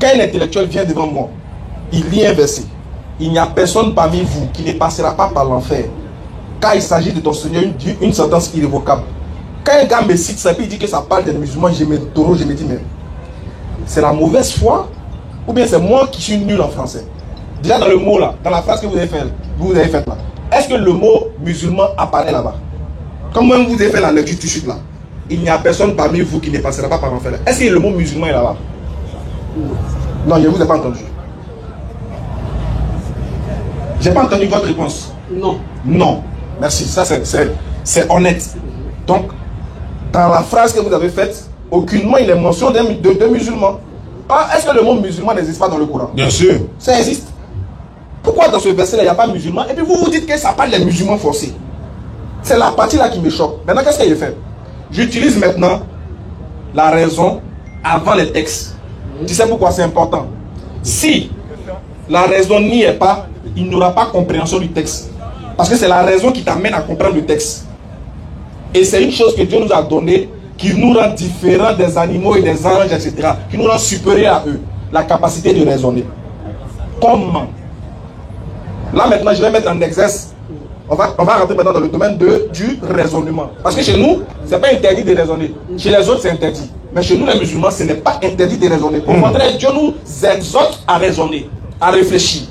[SPEAKER 2] quand un intellectuel vient devant moi, il lit un verset. Il n'y a personne parmi vous qui ne passera pas par l'enfer. Quand il s'agit de ton Seigneur, une sentence irrévocable. Quand un gars me cite ça, puis il dit que ça parle des musulmans, je me dis, mais c'est la mauvaise foi ou bien c'est moi qui suis nul en français? Déjà dans le mot là, dans la phrase que vous avez faite là, est-ce que le mot musulman apparaît là-bas? Comme moi vous avez fait la lecture tout de suite là, il n'y a personne parmi vous qui ne passera pas par l'enfer. Est-ce que le mot musulman est là-bas? Non, je ne vous ai pas entendu. J'ai pas entendu votre réponse.
[SPEAKER 3] Non.
[SPEAKER 2] Non. Merci. Ça c'est honnête. Donc, dans la phrase que vous avez faite, aucunement il est mention de musulmans. Est-ce que le mot musulman n'existe pas dans le Coran?
[SPEAKER 5] Bien sûr.
[SPEAKER 2] Ça existe. Pourquoi dans ce verset-là, il n'y a pas musulman? Et puis vous vous dites que ça parle des musulmans forcés. C'est la partie là qui me choque. Maintenant, qu'est-ce qu'il fait? J'utilise maintenant la raison avant les textes. Tu sais pourquoi c'est important? Si la raison n'y est pas, il n'y aura pas compréhension du texte. Parce que c'est la raison qui t'amène à comprendre le texte. Et c'est une chose que Dieu nous a donnée, qui nous rend différents des animaux et des anges, etc. Qui nous rend supérieurs à eux. La capacité de raisonner. Comment? Là maintenant, je vais mettre en exercice. On va rentrer maintenant dans le domaine du raisonnement. Parce que chez nous, ce n'est pas interdit de raisonner. Chez les autres, c'est interdit. Mais chez nous, les musulmans, ce n'est pas interdit de raisonner. Au contraire, Dieu nous exhorte à raisonner, à réfléchir.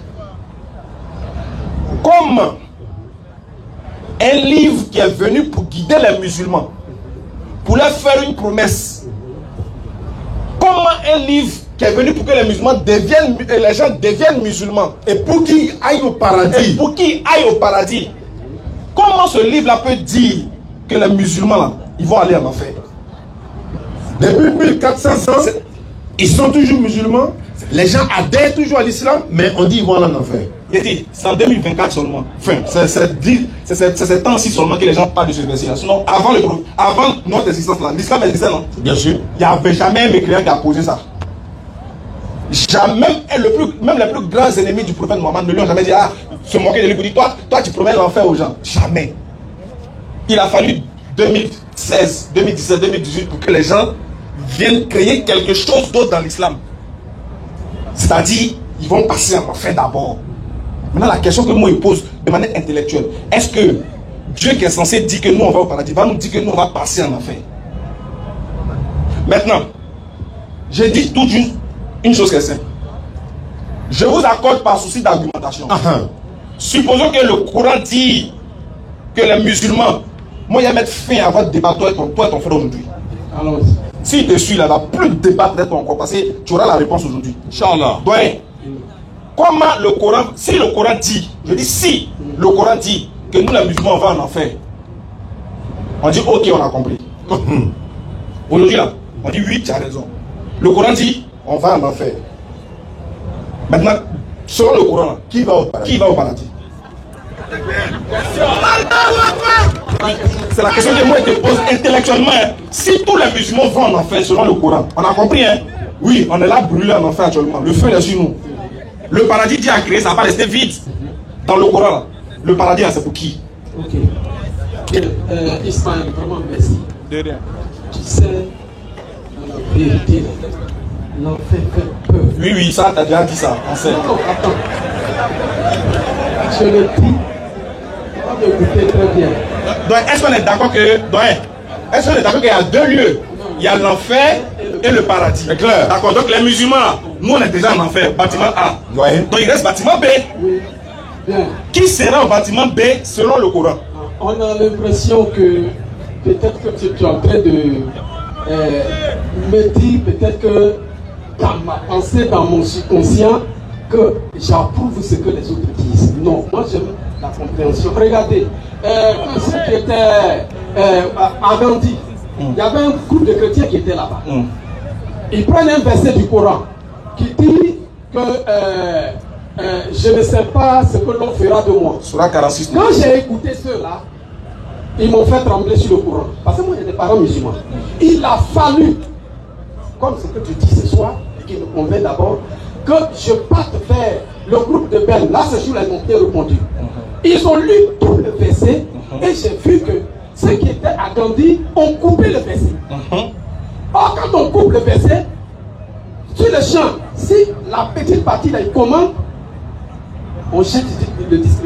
[SPEAKER 2] Comment un livre qui est venu pour guider les musulmans, pour leur faire une promesse, comment un livre qui est venu pour que les musulmans deviennent, les gens deviennent musulmans, et pour qu'ils aillent au paradis, comment ce livre-là peut dire que les musulmans, là, ils vont aller en enfer?
[SPEAKER 5] Depuis 1400 ans, ils sont toujours musulmans. Les gens adhèrent toujours à l'islam, mais on dit qu'ils vont aller en enfer.
[SPEAKER 2] C'est en 2024 seulement. Enfin, c'est ces temps-ci seulement que les gens parlent de ce verset-là. Sinon, avant notre existence là, l'islam existait, non?
[SPEAKER 5] Bien sûr.
[SPEAKER 2] Il n'y avait jamais un mécréant qui a posé ça. Jamais, même les plus grands ennemis du prophète Mohammed ne lui ont jamais dit, se moquer de lui pour dire, toi tu promets l'enfer aux gens. Jamais. Il a fallu 2016, 2017, 2018 pour que les gens viennent créer quelque chose d'autre dans l'islam. C'est-à-dire, ils vont passer en enfer d'abord. Maintenant, la question que moi, il pose de manière intellectuelle, est-ce que Dieu qui est censé dire que nous, on va au paradis, va nous dire que nous, on va passer en enfer? Maintenant, j'ai dit toute une chose qui est simple. Je vous accorde par souci d'argumentation. Supposons que le Coran dit que les musulmans, moi, il va mettre fin à votre débat, toi et ton frère aujourd'hui.
[SPEAKER 3] Allons-y.
[SPEAKER 2] Si tu suis là, il n'y a plus de débat peut-être encore, parce que tu auras la réponse aujourd'hui.
[SPEAKER 5] Inch'Allah.
[SPEAKER 2] Donc, comment le Coran, si le Coran dit, je dis si le Coran dit que nous les musulmans on va en enfer, on dit ok, on a compris. Aujourd'hui là, on dit oui, tu as raison. Le Coran dit on va en enfer. Maintenant, selon le Coran, qui va au paradis? C'est la question que moi je te pose intellectuellement. Si tous les musulmans vont en enfer selon le Coran, on a compris, hein? Oui, on est là brûlé en enfer actuellement. Le feu est sur nous. Le paradis Dieu a créé, ça va rester vide. Dans le Coran, là. Le paradis, c'est pour qui?
[SPEAKER 3] Ok. Ismaël, vraiment merci.
[SPEAKER 2] De rien.
[SPEAKER 3] Tu sais, la vérité, l'enfer fait peur.
[SPEAKER 2] Oui, ça, t'as déjà dit ça. On sait.
[SPEAKER 3] Non, attends. Je le dis. Tu vas m'écouter très bien.
[SPEAKER 2] Donc, est-ce qu'on est d'accord qu'il y a deux lieux? Il y a l'enfer et le paradis.
[SPEAKER 5] C'est clair.
[SPEAKER 2] D'accord. Donc, les musulmans, là, nous, on est déjà en enfer. Bâtiment A.
[SPEAKER 5] Ouais.
[SPEAKER 2] Donc, il reste bâtiment B.
[SPEAKER 3] Oui. Bien.
[SPEAKER 2] Qui sera au bâtiment B selon le Coran?
[SPEAKER 3] On a l'impression que peut-être que tu es en train de me dire, peut-être que dans ma pensée, dans mon subconscient, que j'approuve ce que les autres disent. Non, moi j'aime la compréhension. Regardez, ceux qui étaient à Gandhi, il y avait un groupe de chrétiens qui étaient là-bas. Ils prennent un verset du Coran qui dit que je ne sais pas ce que l'on fera de moi.
[SPEAKER 2] Surah 46.
[SPEAKER 3] Quand j'ai écouté ceux-là, ils m'ont fait trembler sur le Coran. Parce que moi j'ai des parents musulmans. Il a fallu, comme ce que tu dis ce soir, et qui me convainc d'abord, que je parte vers le groupe de Ben. Là, ce jour-là, ils m'ont répondu. Ils ont lu tout le verset et j'ai vu que ceux qui étaient agrandis ont coupé le verset. Or, quand on coupe le verset, sur le champ, si la petite partie là, il commande, on jette le disque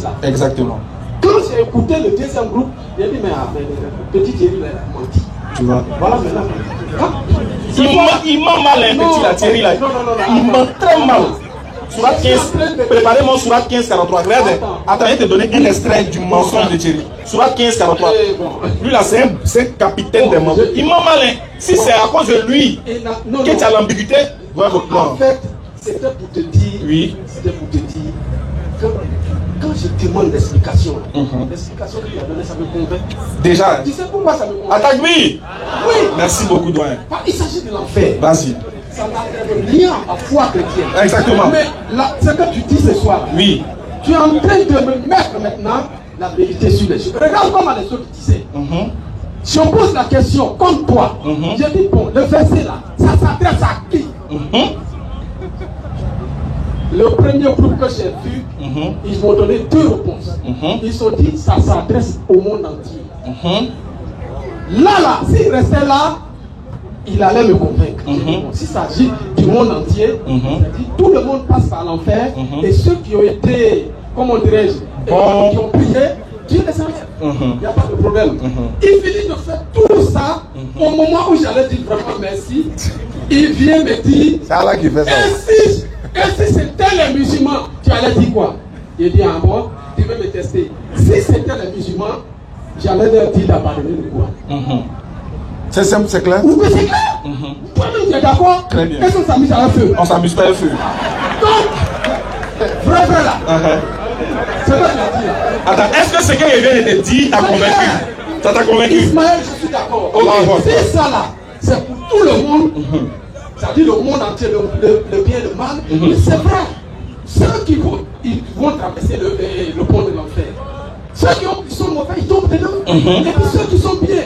[SPEAKER 3] là.
[SPEAKER 2] Exactement.
[SPEAKER 3] Quand j'ai écouté le deuxième groupe, j'ai dit, mais petit Thierry là, il a menti.
[SPEAKER 2] Tu vois.
[SPEAKER 3] Voilà maintenant.
[SPEAKER 2] Il m'a mal, un petit là, Thierry là. Il m'a très mal. Surat 15, préparez-moi Surat 15-43. Regarde, attends, je vais te donner un extrait du mensonge de Thierry. Surat 15-43. Lui là, c'est un capitaine des membres. Il m'a mal. Si c'est à cause de lui que tu as l'ambiguïté, voilà votre plan.
[SPEAKER 3] En fait, c'était pour te dire.
[SPEAKER 2] Oui.
[SPEAKER 3] C'était pour te dire que quand je demande l'explication, l'explication qu'il a donnée, ça me convainc.
[SPEAKER 2] Déjà.
[SPEAKER 3] Tu sais pourquoi ça me convainc?
[SPEAKER 2] Attaque, oui.
[SPEAKER 3] Oui.
[SPEAKER 2] Merci beaucoup, doyen.
[SPEAKER 3] Il s'agit de l'enfer.
[SPEAKER 2] Vas-y.
[SPEAKER 3] Ça n'a rien à foi chrétienne.
[SPEAKER 2] Exactement.
[SPEAKER 3] Mais là, ce que tu dis ce soir,
[SPEAKER 2] oui.
[SPEAKER 3] Tu es en train de me mettre maintenant la vérité sur les choses. Regarde comment les autres disaient. Si on pose la question comme toi, je dis bon, le verset là, ça s'adresse à qui? Le premier groupe que j'ai vu, ils m'ont donné deux réponses. Ils ont dit ça s'adresse au monde entier. Là, s'il restait là, il allait me convaincre. Bon, s'il s'agit du monde entier, c'est-à-dire tout le monde passe par l'enfer et ceux qui ont été, comment dirais-je, qui ont prié, Dieu les enlève. Il n'y a pas de problème. Il finit de faire tout ça au moment où j'allais dire vraiment merci. Il vient me dire,
[SPEAKER 5] c'est Allah qui fait ça.
[SPEAKER 3] Et si c'était les musulmans, tu allais dire quoi? Il dit à moi, tu veux me tester. Si c'était les musulmans, j'allais leur dire d'abandonner le Coran.
[SPEAKER 5] C'est simple, c'est clair.
[SPEAKER 3] Oui, c'est clair. Toi-même, tu es d'accord?
[SPEAKER 2] Très bien.
[SPEAKER 3] Qu'est-ce qu'on s'amuse à un feu?
[SPEAKER 2] On s'amuse pas à un feu.
[SPEAKER 3] Donc, vrai là. C'est ce que tu as dit.
[SPEAKER 2] Attends, est-ce que ce que je viens de te dire t'a convaincu? Ça t'a convaincu?
[SPEAKER 3] Ismaël, je suis d'accord. C'est ça là. C'est pour tout le monde. C'est-à-dire le monde entier, le bien et le mal. Mais c'est vrai. Ceux qui vont traverser le pont de l'enfer. Ceux qui sont mauvais, ils tombent dedans. Et puis ceux qui sont bien,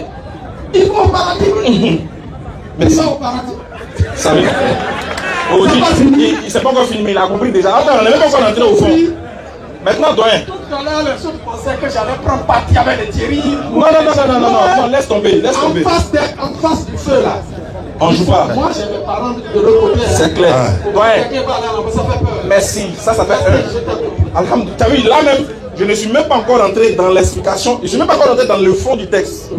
[SPEAKER 3] ils vont au paradis.
[SPEAKER 2] Merci.
[SPEAKER 3] Ils vont au paradis.
[SPEAKER 2] Ça veut dire. Il s'est pas encore filmé, il a compris déjà. Attends, on n'est même pas encore entré au fond. Maintenant, doyen.
[SPEAKER 3] Tout à l'heure, les autres pensaient que j'allais prendre parti avec les Thierry.
[SPEAKER 2] Non, laisse tomber, laisse tomber.
[SPEAKER 3] En face du feu là.
[SPEAKER 2] On joue pas.
[SPEAKER 3] Moi, j'ai mes parents de l'autre côté.
[SPEAKER 2] C'est clair. Doyen.
[SPEAKER 3] Ça fait peur.
[SPEAKER 2] Merci, ça fait Alhamdoulilah. Tu as vu, là même, je ne suis même pas encore entré dans l'explication. Je ne suis même pas encore entré dans le fond du texte.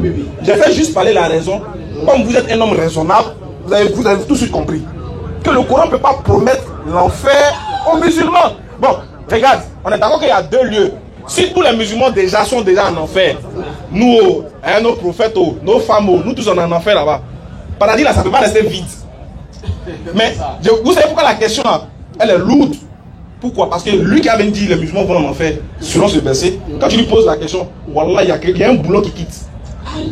[SPEAKER 2] J'ai fait juste parler la raison. Comme vous êtes un homme raisonnable, vous avez tout de suite compris que le Coran ne peut pas promettre l'enfer aux musulmans. Bon, regarde, on est d'accord qu'il y a deux lieux. Si tous les musulmans déjà sont déjà en enfer, nous, nos prophètes, nos femmes, nous tous on est en enfer là-bas. Paradis là, ça ne peut pas rester vide. Mais vous savez pourquoi la question là, elle est lourde? Pourquoi? Parce que lui qui avait dit les musulmans vont en enfer, selon ce verset, quand tu lui poses la question, voilà, il y a un boulot qui quitte.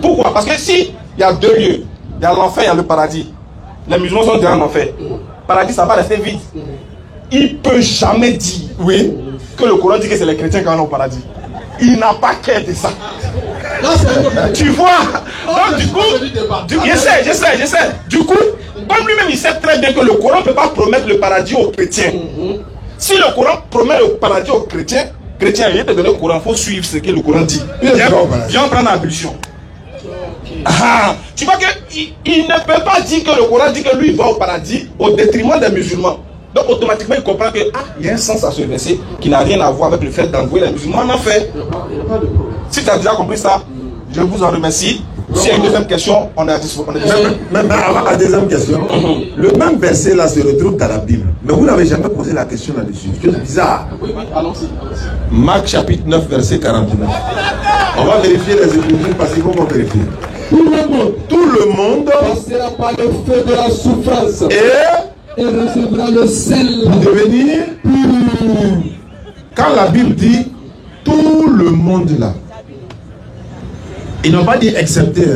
[SPEAKER 2] Pourquoi? Parce que si il y a deux lieux, il y a l'enfer, il y a le paradis. Les musulmans sont déjà en enfer. Paradis, ça va rester vide. Il ne peut jamais dire, oui, que le Coran dit que c'est les chrétiens qui vont au paradis. Il n'a pas qu'à de ça. Tu vois? Donc du coup, je sais. Du coup, comme lui-même il sait très bien que le Coran ne peut pas promettre le paradis aux chrétiens. Si le Coran promet le paradis aux chrétiens, il vient te donner le Coran, il faut suivre ce que le Coran dit. Viens prendre l'ablution. Tu vois qu'il ne peut pas dire que le Coran dit que lui il va au paradis au détriment des musulmans. Donc automatiquement il comprend que il y a un sens à ce verset qui n'a rien à voir avec le fait d'envoyer les musulmans en enfer. Si tu as déjà compris ça, je vous en remercie. S'il y a une deuxième question, on est à disposition.
[SPEAKER 5] Même avant la deuxième question, le même verset là se retrouve dans la Bible. Mais vous n'avez jamais posé la question là-dessus. C'est bizarre.
[SPEAKER 3] Oui, allons-y.
[SPEAKER 5] Marc chapitre 9, verset 49. On va vérifier les Écritures parce qu'il faut qu'on vérifie. Tout le monde
[SPEAKER 3] passera par le feu de la souffrance
[SPEAKER 5] et
[SPEAKER 3] recevra le sel
[SPEAKER 5] pour devenir pur. Quand la Bible dit tout le monde là, ils n'ont pas dit excepté.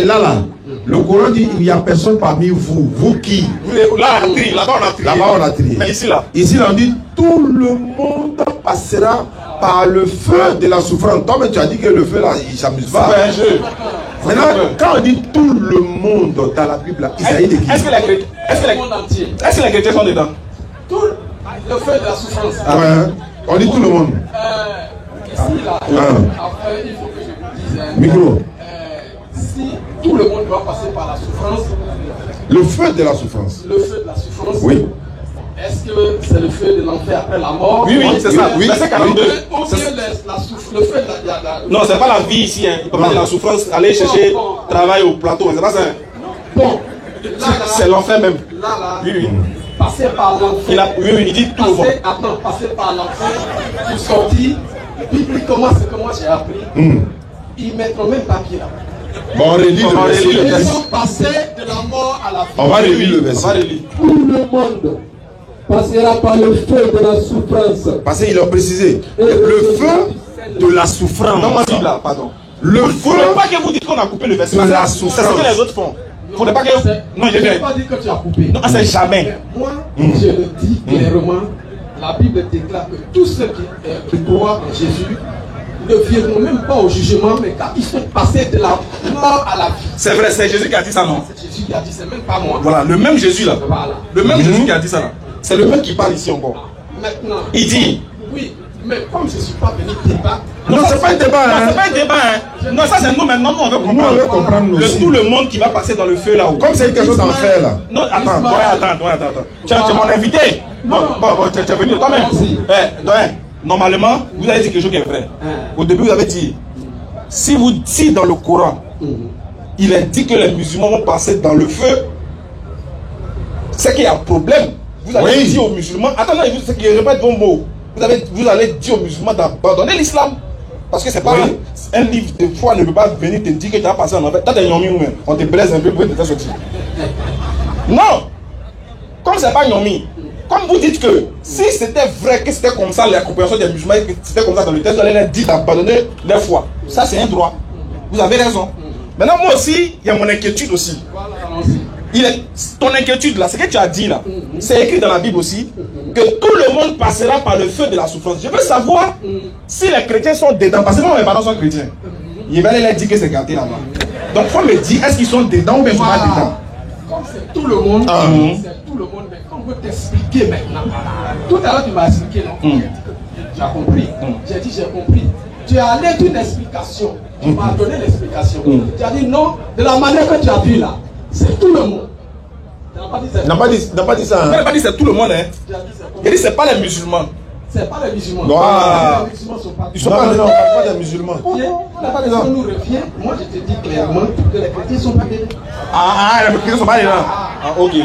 [SPEAKER 5] Là, le Coran dit il n'y a personne parmi vous. Vous qui?
[SPEAKER 2] Là-bas
[SPEAKER 5] on a trié.
[SPEAKER 2] Mais ici là
[SPEAKER 5] on dit tout le monde passera par le feu de la souffrance. Toi, mais tu as dit que le feu là, il ne s'amuse pas.
[SPEAKER 2] C'est un jeu.
[SPEAKER 5] Maintenant, quand on dit tout le monde dans la Bible, là, il s'agit de qui?
[SPEAKER 2] Est-ce que les chrétiens sont dedans?
[SPEAKER 3] Tout le feu de la souffrance.
[SPEAKER 5] Ouais. On dit tout le monde.
[SPEAKER 3] Ici, là, après, il faut que je dise.
[SPEAKER 5] Micro.
[SPEAKER 3] Si tout le monde doit passer par la souffrance.
[SPEAKER 5] Le feu de la souffrance.
[SPEAKER 3] Le feu de la souffrance.
[SPEAKER 5] Oui.
[SPEAKER 3] Est-ce que c'est le feu de l'enfer après la mort?
[SPEAKER 6] Oui, c'est ça.
[SPEAKER 5] Oui.
[SPEAKER 6] Verset 42.
[SPEAKER 3] Ou bien le feu de la...
[SPEAKER 6] Non, c'est pas la vie ici. Hein. Il peut pas dire la souffrance, aller chercher travail au plateau. C'est pas ça.
[SPEAKER 3] Bon.
[SPEAKER 6] C'est l'enfer même.
[SPEAKER 3] Là.
[SPEAKER 6] Oui.
[SPEAKER 3] Passer par l'enfer.
[SPEAKER 6] Oui, il dit tout.
[SPEAKER 3] Passer par l'enfer pour sortir. Bibliquement, c'est que moi j'ai appris. Ils mettront même papier là.
[SPEAKER 5] Bon, on relit le verset.
[SPEAKER 3] Ils sont passés de la mort à la vie.
[SPEAKER 5] On va relire le verset.
[SPEAKER 3] Tout le monde passera par le feu de la souffrance.
[SPEAKER 5] Parce qu'il a précisé. Le feu de la souffrance.
[SPEAKER 6] Non, moi, Bible là, pardon.
[SPEAKER 5] Le
[SPEAKER 6] Il ne
[SPEAKER 5] feu
[SPEAKER 6] faudrait pas que vous dites qu'on a coupé le verset.
[SPEAKER 5] de la
[SPEAKER 6] C'est ce
[SPEAKER 5] souffrance.
[SPEAKER 6] que les autres font. Il ne faudrait pas que. Non,
[SPEAKER 3] Je n'ai pas dit que tu as coupé.
[SPEAKER 6] Non, c'est jamais.
[SPEAKER 3] Moi, je le dis clairement. La Bible déclare que tous ceux qui croient en Jésus ne viendront même pas au jugement, mais quand ils sont passés de la mort à la vie.
[SPEAKER 6] C'est vrai, c'est Jésus qui a dit ça, non?
[SPEAKER 3] C'est Jésus qui a dit, c'est même pas moi.
[SPEAKER 6] Voilà, le même Jésus là.
[SPEAKER 3] Voilà.
[SPEAKER 6] Le même Jésus qui a dit ça là. C'est le même qui parle ici encore.
[SPEAKER 3] Maintenant,
[SPEAKER 6] Il dit.
[SPEAKER 3] oui, mais comme je ne suis pas venu débattre.
[SPEAKER 5] Non, c'est pas un débat.
[SPEAKER 6] Non,
[SPEAKER 5] Hein.
[SPEAKER 6] c'est pas un débat. Hein. Non, ça c'est nous maintenant, nous on veut comprendre.
[SPEAKER 5] Nous, on veut comprendre aussi.
[SPEAKER 6] Tout le monde qui va passer dans le feu là-haut.
[SPEAKER 5] Comme c'est quelque chose d'en faire là.
[SPEAKER 6] Non, attends. Tu es mon invité. Bon, tu es venu toi-même. Normalement, vous avez dit quelque chose qui est vrai. Au début, vous avez dit, si dans le Coran, il est dit que les musulmans vont passer dans le feu, c'est qu'il y a un problème. Vous avez dit aux musulmans, attendez, c'est qu'il répète vos mots. Vous allez dire aux musulmans d'abandonner l'islam. Parce que c'est pas un livre de foi ne peut pas venir te dire que tu vas passer en enfer. T'as des yomi ou même, on te blesse un peu pour te faire sortir. Non! Comme c'est pas yomi, comme vous dites que si c'était vrai que c'était comme ça la compréhension des musulmans, que c'était comme ça dans le texte, vous allez leur dire d'abandonner leur foi. Ça c'est un droit. Vous avez raison. Maintenant moi aussi, il y a mon inquiétude aussi. Ton inquiétude là, ce que tu as dit là, c'est écrit dans la Bible aussi, que tout le monde passera par le feu de la souffrance. Je veux savoir si les chrétiens sont dedans, parce que moi mes parents sont chrétiens. Il va leur dire que c'est gâté là-bas. Donc il faut me dire, est-ce qu'ils sont dedans ou bien ils sont pas dedans?
[SPEAKER 3] Comme c'est tout le monde, c'est tout le monde, mais on veut t'expliquer maintenant. Tout à l'heure tu m'as expliqué, non? Tu as compris. J'ai dit j'ai compris. Tu as allé d'une explication. Tu m'as donné l'explication. Tu as dit non, de la manière que tu as vu là. C'est tout le monde.
[SPEAKER 5] Il n'a pas dit ça.
[SPEAKER 6] Il n'a pas dit c'est tout le monde. Hein. Il dit c'est pas les musulmans.
[SPEAKER 3] C'est pas les musulmans.
[SPEAKER 5] Non.
[SPEAKER 3] Les musulmans sont pas.
[SPEAKER 5] Ils sont pas dedans, on parle pas des musulmans.
[SPEAKER 3] On nous revient. Moi je te dis clairement que les chrétiens sont pas dedans.
[SPEAKER 6] Les chrétiens sont pas dedans. Ok.
[SPEAKER 5] Les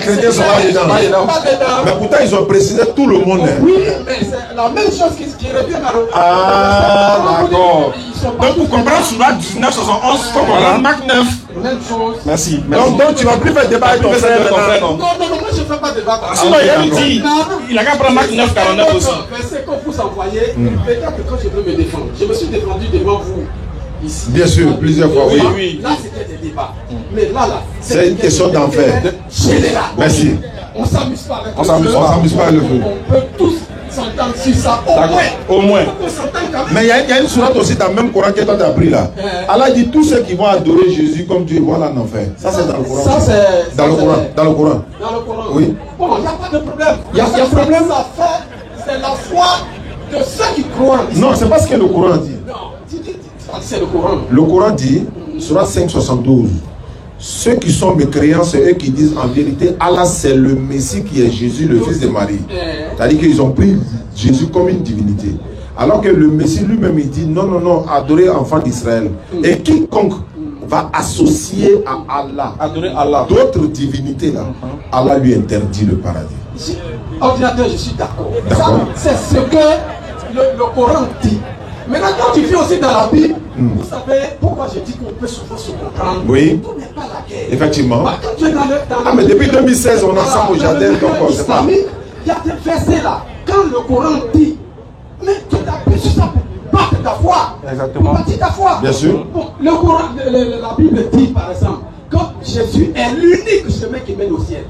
[SPEAKER 5] chrétiens sont pas dedans. Mais pourtant ils ont précisé tout le monde.
[SPEAKER 3] Oui, mais c'est la même chose qui revient à l'autre.
[SPEAKER 6] D'accord. Donc pour comprendre Surah 19, 71, il faut comprendre Marc 9.
[SPEAKER 3] Même chose.
[SPEAKER 6] Merci.
[SPEAKER 5] Donc tu vas plus faire débat avec ton frère.
[SPEAKER 3] Non, moi je ne fais pas débat.
[SPEAKER 6] Sinon il dit, il a qu'à prendre Marc 9, 49 aussi.
[SPEAKER 3] C'est qu'on vous envoyez. Peut-être que quand je veux me défendre, je me suis défendu devant vous. Ici.
[SPEAKER 5] Bien sûr, plusieurs fois, oui.
[SPEAKER 3] Là, c'était des débats. Mais là,
[SPEAKER 5] c'est une question d'enfer. Merci.
[SPEAKER 3] On ne s'amuse pas avec
[SPEAKER 5] le feu. On s'amuse pas avec le feu.
[SPEAKER 3] On peut tous s'entendre sur ça,
[SPEAKER 6] au moins.
[SPEAKER 5] Mais il y a une sourate aussi dans le même Coran que toi tu as pris là. Allah dit tous ceux qui vont adorer Jésus comme Dieu vont en enfer. Ça c'est dans le Coran.
[SPEAKER 3] Ça c'est
[SPEAKER 5] dans le Coran. Dans le Coran.
[SPEAKER 3] Dans le Coran.
[SPEAKER 5] Oui.
[SPEAKER 3] Bon, il n'y a pas de problème. Il y a un problème à faire. C'est la foi de ceux qui croient.
[SPEAKER 5] Non, c'est pas ce que le Coran dit.
[SPEAKER 3] Non, c'est le Coran.
[SPEAKER 5] Le Coran dit, Sourate 5,72, ceux qui sont mécréants, c'est eux qui disent en vérité, Allah c'est le Messie qui est Jésus, le fils de Marie. C'est-à-dire qu'ils ont pris Jésus comme une divinité. Alors que le Messie lui-même, il dit, non, adorez enfant d'Israël. Et quiconque va associer à Allah,
[SPEAKER 6] adorer Allah,
[SPEAKER 5] d'autres divinités là, Allah lui interdit le paradis.
[SPEAKER 3] Ordinateur, je suis d'accord. C'est ce que le Coran dit. Maintenant, quand tu vis aussi dans la Bible, vous savez pourquoi je dis qu'on peut souvent se comprendre.
[SPEAKER 5] Oui.
[SPEAKER 3] Tout n'est pas la guerre.
[SPEAKER 5] Effectivement.
[SPEAKER 3] Quand tu es dans le,
[SPEAKER 5] mais depuis 2016, on est ensemble au jardin.
[SPEAKER 3] Il y a des versets là. Quand le Coran dit, mais tu t'appuies sur ça pour battre ta foi.
[SPEAKER 6] Exactement.
[SPEAKER 3] Pour bâtir ta foi.
[SPEAKER 5] Bien sûr.
[SPEAKER 3] Bon, le Coran, la Bible dit par exemple, que Jésus est l'unique chemin qui mène au ciel.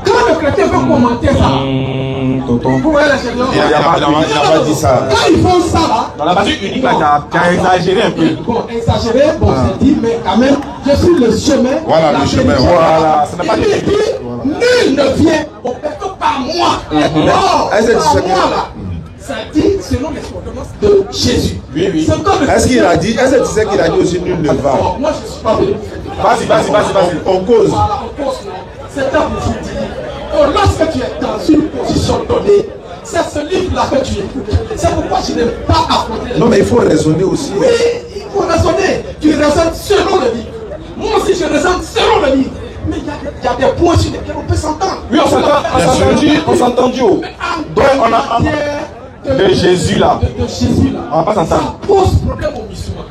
[SPEAKER 3] Quand le chrétien veut commenter ça, vous voyez la chemin.
[SPEAKER 5] Il n'a pas dit ça.
[SPEAKER 3] Quand ils font ça là,
[SPEAKER 6] dans la partie unique là, tu as exagéré un peu.
[SPEAKER 3] Bon, exagéré, bon, c'est dit, mais quand même, je suis le chemin.
[SPEAKER 5] Voilà, le chemin.
[SPEAKER 6] Voilà, ça n'a pas
[SPEAKER 3] dit. Nul ne vient au Père pas moi. Non, pas moi là. Ça dit selon les ordonnances de Jésus.
[SPEAKER 5] Oui, oui. Est-ce qu'il a dit, est-ce que tu sais qu'il a dit aussi nul ne va?
[SPEAKER 3] Moi je ne suis pas venu.
[SPEAKER 5] Vas-y. On cause.
[SPEAKER 3] Voilà, on cause. C'est un vous dire. Lorsque tu es dans une position donnée, c'est ce livre-là que tu écoutes. C'est pourquoi je n'aime pas affronter.
[SPEAKER 5] Non, mais il faut raisonner aussi.
[SPEAKER 3] Oui, il faut raisonner. Tu raisonnes selon le livre. Moi aussi, je raisonne selon le livre. Mais il y a des points sur lesquels on peut s'entendre.
[SPEAKER 6] Oui, on s'est entendu. Donc, on a de Jésus là.
[SPEAKER 3] De Jésus là.
[SPEAKER 6] On va pas s'entendre.
[SPEAKER 3] Ça pose problème aux musulmans.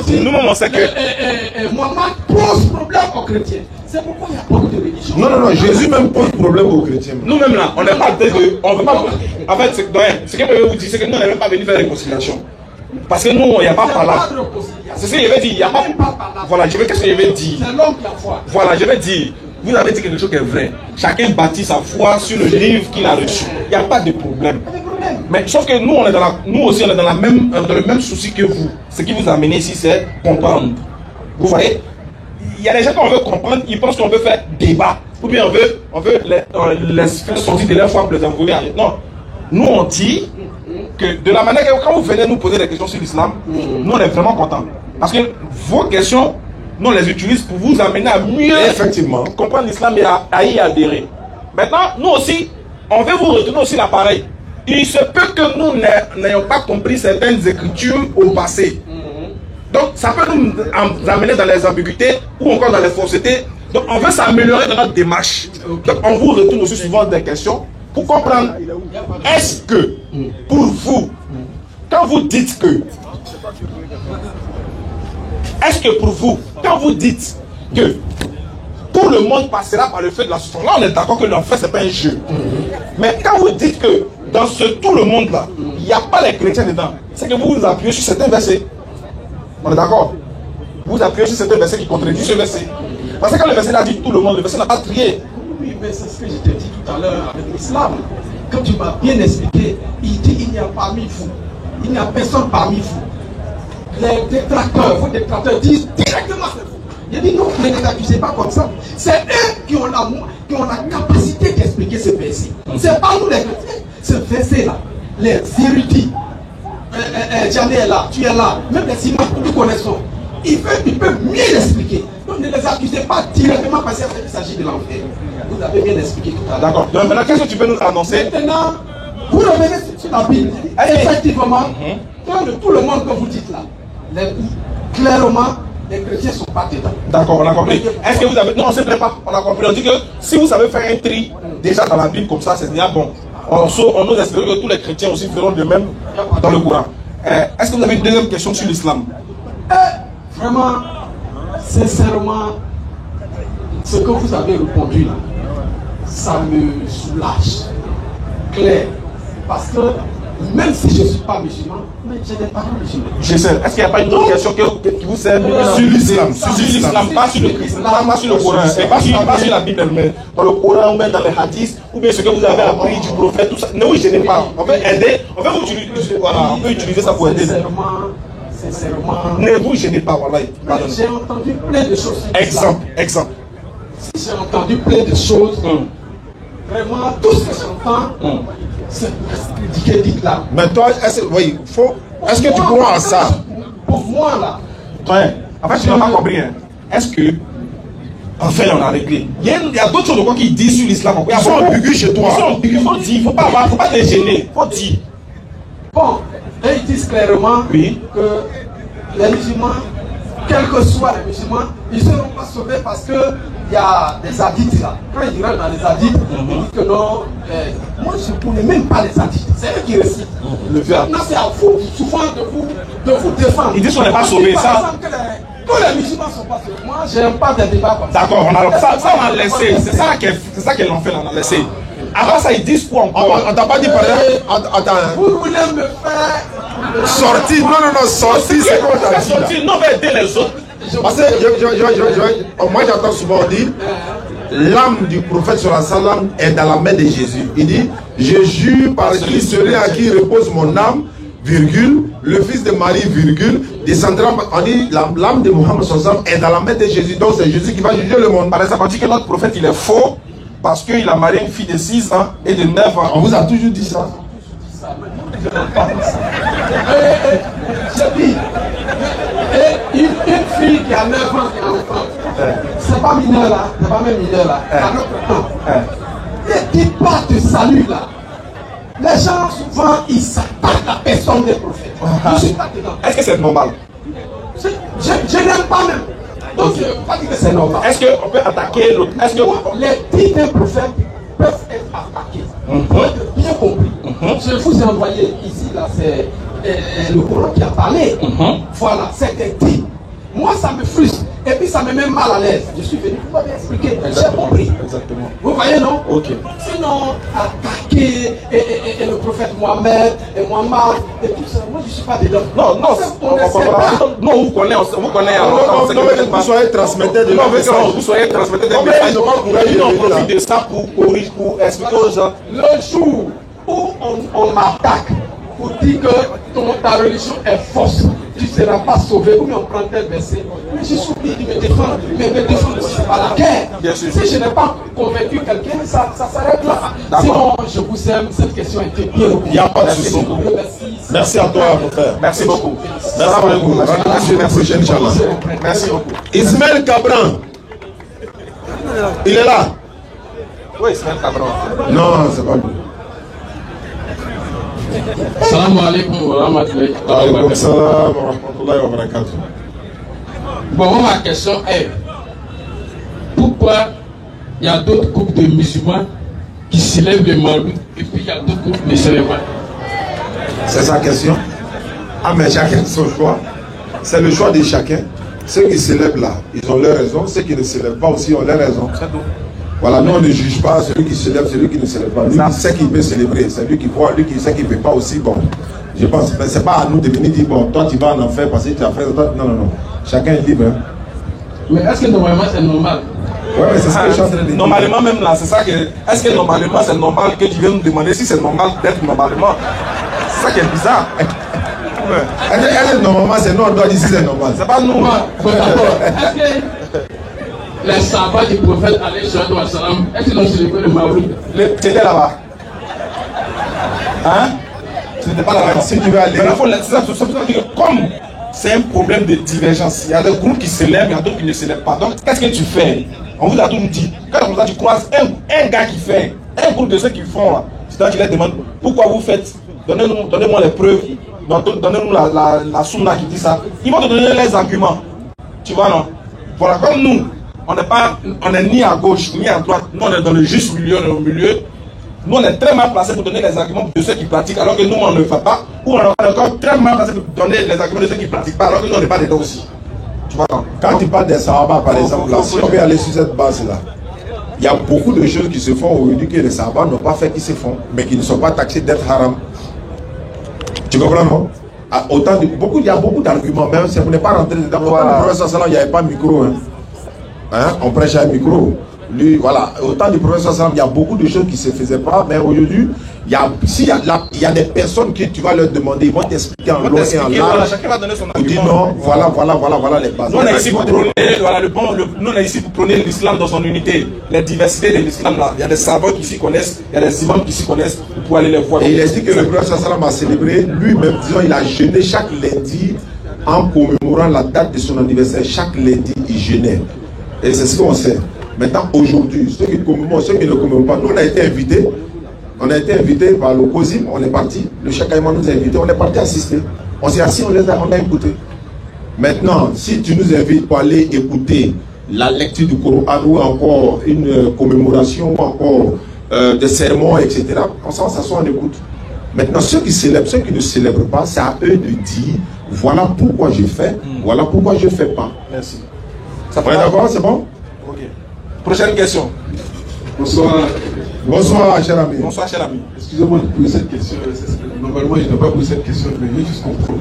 [SPEAKER 6] Nous-mêmes, on sait que.
[SPEAKER 3] Mohammed pose problème aux chrétiens. C'est pourquoi il y a beaucoup de religions.
[SPEAKER 5] Non, Jésus même pose problème aux chrétiens.
[SPEAKER 6] Nous-mêmes là, on n'est pas de. On veut pas. En fait, ce que je veux vous dire, c'est que nous, on n'est même pas venu faire réconciliation. Parce que nous, il n'y a pas par là. C'est ce que je vais dire. Il n'y a pas. Voilà, qu'est-ce que je vais dire?
[SPEAKER 3] C'est l'homme qui a foi.
[SPEAKER 6] Voilà, je vais dire. Vous avez dit quelque chose qui est vrai. Chacun bâtit sa foi sur le livre qu'il a reçu. Il n'y a pas de problème. Mais sauf que nous, nous aussi, on est dans le même souci que vous. Ce qui vous a amené ici, c'est comprendre. Vous voyez? Il y a des gens qu'on veut comprendre, ils pensent qu'on veut faire débat. Ou bien on veut les faire sortir de leur foi pour les envoyer. Non. Nous, on dit que de la manière que quand vous venez nous poser des questions sur l'islam, nous, on est vraiment contents. Parce que vos questions, nous, on les utilise pour vous amener à mieux
[SPEAKER 5] effectivement
[SPEAKER 6] comprendre l'islam et à y adhérer. Maintenant, nous aussi, on veut vous retourner aussi l'appareil. Il se peut que nous n'ayons pas compris certaines écritures au passé. Donc, ça peut nous amener dans les ambiguïtés ou encore dans les faussetés. Donc, on veut s'améliorer dans notre démarche. Donc, on vous retourne aussi souvent des questions pour comprendre. Est-ce que, pour vous, quand vous dites que, est-ce que pour vous, quand vous dites que tout le monde passera par le feu de la souffrance, là on est d'accord que l'enfer c'est pas un jeu. Mais quand vous dites que dans ce tout le monde là, il n'y a pas les chrétiens dedans, c'est que vous vous appuyez sur certains versets. On est d'accord? Vous appuyez sur certains versets qui contredisent ce verset. Parce que quand le verset a dit tout le monde, le verset n'a pas trié.
[SPEAKER 3] Oui, mais c'est ce que je t'ai dit tout à l'heure avec l'islam. Quand tu m'as bien expliqué, il dit il n'y a parmi vous, il n'y a personne parmi vous. Les détracteurs, vos détracteurs disent directement c'est vous. Il dit non, ne les accusez pas comme ça. C'est eux qui ont la capacité d'expliquer ce verset. C'est pas nous les chrétiens. Ce verset-là, les érudits, Jamé est là, tu es là, même les imams que nous connaissons, ils peuvent mieux l'expliquer. Donc ne les accusez pas directement parce qu'il s'agit de l'enfer. Vous avez bien expliqué tout à l'heure.
[SPEAKER 6] D'accord. Donc maintenant, qu'est-ce que tu peux nous annoncer?
[SPEAKER 3] Maintenant, vous revenez sur la Bible. Effectivement, dans tout le monde que vous dites là, clairement, les chrétiens ne sont pas dedans.
[SPEAKER 6] D'accord, on a compris. Est-ce que vous avez... Non, on ne se plaît pas. On a compris. On dit que si vous savez faire un tri déjà dans la Bible comme ça, c'est déjà bon. On nous espère que tous les chrétiens aussi feront de même dans le Coran. Est-ce que vous avez une deuxième question sur l'islam?
[SPEAKER 3] Vraiment, sincèrement, ce que vous avez répondu là, ça me soulage. Clair. Parce que même si je ne suis pas musulman, mais j'ai des parents musulmans.
[SPEAKER 6] Je sais. Est-ce qu'il n'y a pas une autre question qui vous sert sur l'islam? Sur l'islam, pas sur le Christ, pas sur le Coran, et pas sur la Bible, mais dans le Coran ou même dans les hadiths, ou bien ce que vous avez appris du prophète, tout ça. Ne vous gênez pas. On peut aider, on peut utiliser, voilà, on peut utiliser ça pour aider.
[SPEAKER 3] Sincèrement,
[SPEAKER 6] ne vous gênez pas, voilà.
[SPEAKER 3] J'ai entendu plein de choses.
[SPEAKER 6] Exemple.
[SPEAKER 3] Si j'ai entendu plein de choses, vraiment, tout ce que j'entends, c'est ce que dit là.
[SPEAKER 5] Mais toi, est-ce que tu crois à ça?
[SPEAKER 3] Pour moi, là.
[SPEAKER 6] Ouais. En fait, tu n'as pas compris. Hein. Est-ce que, enfin, on a réglé. Il y a d'autres choses de qu'ils disent sur l'islam.
[SPEAKER 5] Ils sont ambigus chez toi.
[SPEAKER 6] Ils sont ambigus. Il faut dire. Il ne faut pas te gêner. Il faut dire.
[SPEAKER 3] Bon, et ils disent clairement que les musulmans, quels que soient les musulmans, ils ne seront pas sauvés parce qu'il y a des hadiths là. Quand ils rentrent dans les hadiths, ils disent que non, moi je ne connais même pas les hadiths. C'est eux qui récitent. Maintenant c'est à vous, souvent de vous défendre.
[SPEAKER 6] Ils disent qu'on n'est pas sauvés, ça.
[SPEAKER 3] Tous les musulmans ne sont pas sauvés. Moi, j'aime pas des débats comme ça.
[SPEAKER 6] D'accord, ça on a laissé. C'est ça qu'elle en fait, on a laissé. Après ça, ils disent quoi encore?
[SPEAKER 5] On t'a pas dit par exemple. Attends.
[SPEAKER 3] Vous voulez me faire
[SPEAKER 5] sortir? Non, sortir, c'est quoi t'as dit?
[SPEAKER 6] Sortir, non, mais aider les autres.
[SPEAKER 5] Parce que moi j'entends souvent dire l'âme du prophète sur la salam est dans la main de Jésus. Il dit, je jure par qui celui à qui repose mon âme, virgule, le fils de Marie, virgule, descendra. On dit l'âme de Mohammed est dans la main de Jésus. Donc c'est Jésus qui va juger le monde.
[SPEAKER 6] Par exemple, on dit que notre prophète il est faux. parce qu'il a marié une fille de 6 ans et de 9 ans.
[SPEAKER 5] On vous a toujours dit ça.
[SPEAKER 3] J'ai dit, et une fille qui a 9 ans, qui a un enfant, c'est pas mineur là, c'est pas même mineur là, alors que qui part de salut là, les gens souvent ils s'attaquent à la personne des prophètes. Je suis pas dedans.
[SPEAKER 6] Est-ce que c'est normal?
[SPEAKER 3] Je n'aime pas même. Donc je ne veux pas dire que c'est normal.
[SPEAKER 6] Est-ce qu'on peut attaquer l'autre? Est-ce que
[SPEAKER 3] les dits d'un prophète peuvent être attaqués? Pour être bien compris. Je vous ai envoyé ici, là, c'est le Coran qui a parlé. Voilà, c'est des dits. Moi, ça me frustre. Et puis, ça me met mal à l'aise. Je suis venu pour m'expliquer. J'ai compris.
[SPEAKER 6] Exactement.
[SPEAKER 3] Vous voyez, non?
[SPEAKER 6] Ok.
[SPEAKER 3] Sinon, attaquer et le prophète Mohamed et Mohamed et tout ça, moi, je ne suis pas dedans.
[SPEAKER 6] Non, non, on vous connaît.
[SPEAKER 5] Non, mais vous soyez transmetteur de
[SPEAKER 6] vous soyez transmetteur de message. On profite de ça pour expliquer aux gens.
[SPEAKER 3] Le jour où on m'attaque pour dire que ta religion est fausse, tu ne seras pas sauvé, ou bien on prend tel verset. Mais je suis obligé de me défendre. Mais me défendre, ce n'est pas la guerre.
[SPEAKER 6] Bien sûr.
[SPEAKER 3] Si je n'ai pas convaincu quelqu'un, ça s'arrête là. Sinon, je vous aime, cette question a été bien.
[SPEAKER 5] Il n'y a pas de souci. Merci à toi, mon frère.
[SPEAKER 6] Merci beaucoup.
[SPEAKER 5] Merci beaucoup. Merci la prochaine, Inch'Allah.
[SPEAKER 6] Merci beaucoup.
[SPEAKER 5] Ismaël Cabran. Il est là?
[SPEAKER 6] Oui, Ismaël Cabran.
[SPEAKER 5] Non, c'est pas lui.
[SPEAKER 3] Salam alaikum wa rahmatullahi wa
[SPEAKER 5] Alaykoum salam wa rahmatullahi wa barakatuh.
[SPEAKER 3] Bon, ma question est, pourquoi il y a d'autres groupes de musulmans qui célèbrent le Mawlid et puis il y a d'autres groupes de célèbrent?
[SPEAKER 5] C'est sa question. Ah, mais chacun son choix. C'est le choix de chacun. Ceux qui célèbrent là, ils ont leur raison. Ceux qui ne célèbrent pas aussi ont leur raison. Voilà, nous on ne juge pas celui qui célèbre, celui qui ne célèbre pas. Lui qui sait qu'il peut célébrer, c'est lui qui voit, lui qui sait qu'il ne peut pas aussi. Bon, je pense, mais c'est pas à nous de venir dire, bon, toi tu vas en enfer parce que tu as fait ça. Non, non, non. Chacun est libre. Hein.
[SPEAKER 3] Mais est-ce que normalement c'est normal?
[SPEAKER 5] Ouais, mais c'est ce que je suis en train de dire.
[SPEAKER 6] Normalement, même là, c'est ça que. Est-ce que normalement c'est normal que tu viennes nous demander si c'est normal d'être normalement? C'est ça qui est bizarre.
[SPEAKER 5] Est-ce que normalement c'est nous, on doit dire si c'est normal?
[SPEAKER 6] C'est pas nous.
[SPEAKER 3] Bon, d'accord. Est-ce que les sabbats du prophète alayhi salatu wa salam, est-ce qu'ils ont célébré le Mawlid?
[SPEAKER 6] C'était là-bas. Hein? C'était pas là-bas.
[SPEAKER 5] Si tu veux aller.
[SPEAKER 6] Mais il faut comme c'est un problème de divergence, il y a des groupes qui célèbrent, il y a d'autres qui ne célèbrent pas. Donc, qu'est-ce que tu fais? On vous a tout dit. Quand on vous a dit, tu croises un gars qui fait, un groupe de ceux qui font là, c'est-à-dire qu'il leur demande pourquoi vous faites, donnez-moi les preuves, donnez-nous la sunna qui dit ça. Ils vont te donner les arguments. Tu vois, non? Voilà, comme nous, on est ni à gauche ni à droite, nous on est dans le juste milieu, au milieu. Nous on est très mal placés pour donner les arguments de ceux qui pratiquent alors que nous on ne le fait pas, ou on est encore très mal placés pour donner les arguments de ceux qui ne pratiquent pas alors que nous on n'est pas dedans aussi. Tu vois, non?
[SPEAKER 5] Quand tu parles des Sahaba par exemple, là, si on veut aller sur cette base là, il y a beaucoup de choses qui se font aujourd'hui que les Sahaba n'ont pas fait, qui se font, mais qui ne sont pas taxés d'être haram. Tu comprends, non? Il y a beaucoup d'arguments, même si on n'est pas rentré dedans. Autant du professeur sallam, il n'y avait pas de micro. Hein, on prêchait un micro. Lui, voilà. Autant du professeur sallam, il y a beaucoup de choses qui ne se faisaient pas, mais aujourd'hui, il y a des personnes que tu vas leur demander, ils vont t'expliquer en long et en large.
[SPEAKER 6] Chacun va donner son
[SPEAKER 5] Ils disent
[SPEAKER 6] argument.
[SPEAKER 5] non, voilà les bases.
[SPEAKER 6] Nous on est ici pour prôner, nous on est ici pour prôner l'islam dans son unité, la diversité de l'islam là. Il y a des savants qui s'y connaissent, il y a des imams qui s'y connaissent, vous pouvez aller les voir.
[SPEAKER 5] Et il a dit que le professeur sallam a célébré, lui-même, disons, il a jeûné chaque lundi en commémorant la date de son anniversaire. Chaque lundi, il jeûnait. Et c'est ce qu'on sait. Maintenant, aujourd'hui, ceux qui commémorent, ceux qui ne commémorent pas, nous on a été invités. On a été invités par le COSIM, on est parti. Le Cheikh Aïman nous a invités, on est parti assister. On s'est assis, on a écouté. Maintenant, si tu nous invites pour aller écouter la lecture du Coran ou encore une commémoration ou encore des sermons, etc., on s'assoit, on écoute. Maintenant, ceux qui célèbrent, ceux qui ne célèbrent pas, c'est à eux de dire voilà pourquoi je fais, voilà pourquoi je ne fais pas.
[SPEAKER 6] Merci.
[SPEAKER 5] Ça va d'accord, c'est bon?
[SPEAKER 6] Ok. Prochaine question.
[SPEAKER 3] Bonsoir.
[SPEAKER 5] Bonsoir, cher ami.
[SPEAKER 6] Bonsoir, cher ami.
[SPEAKER 3] Excusez-moi de poser cette question. Normalement, je ne dois pas poser cette question, mais je veux juste comprendre.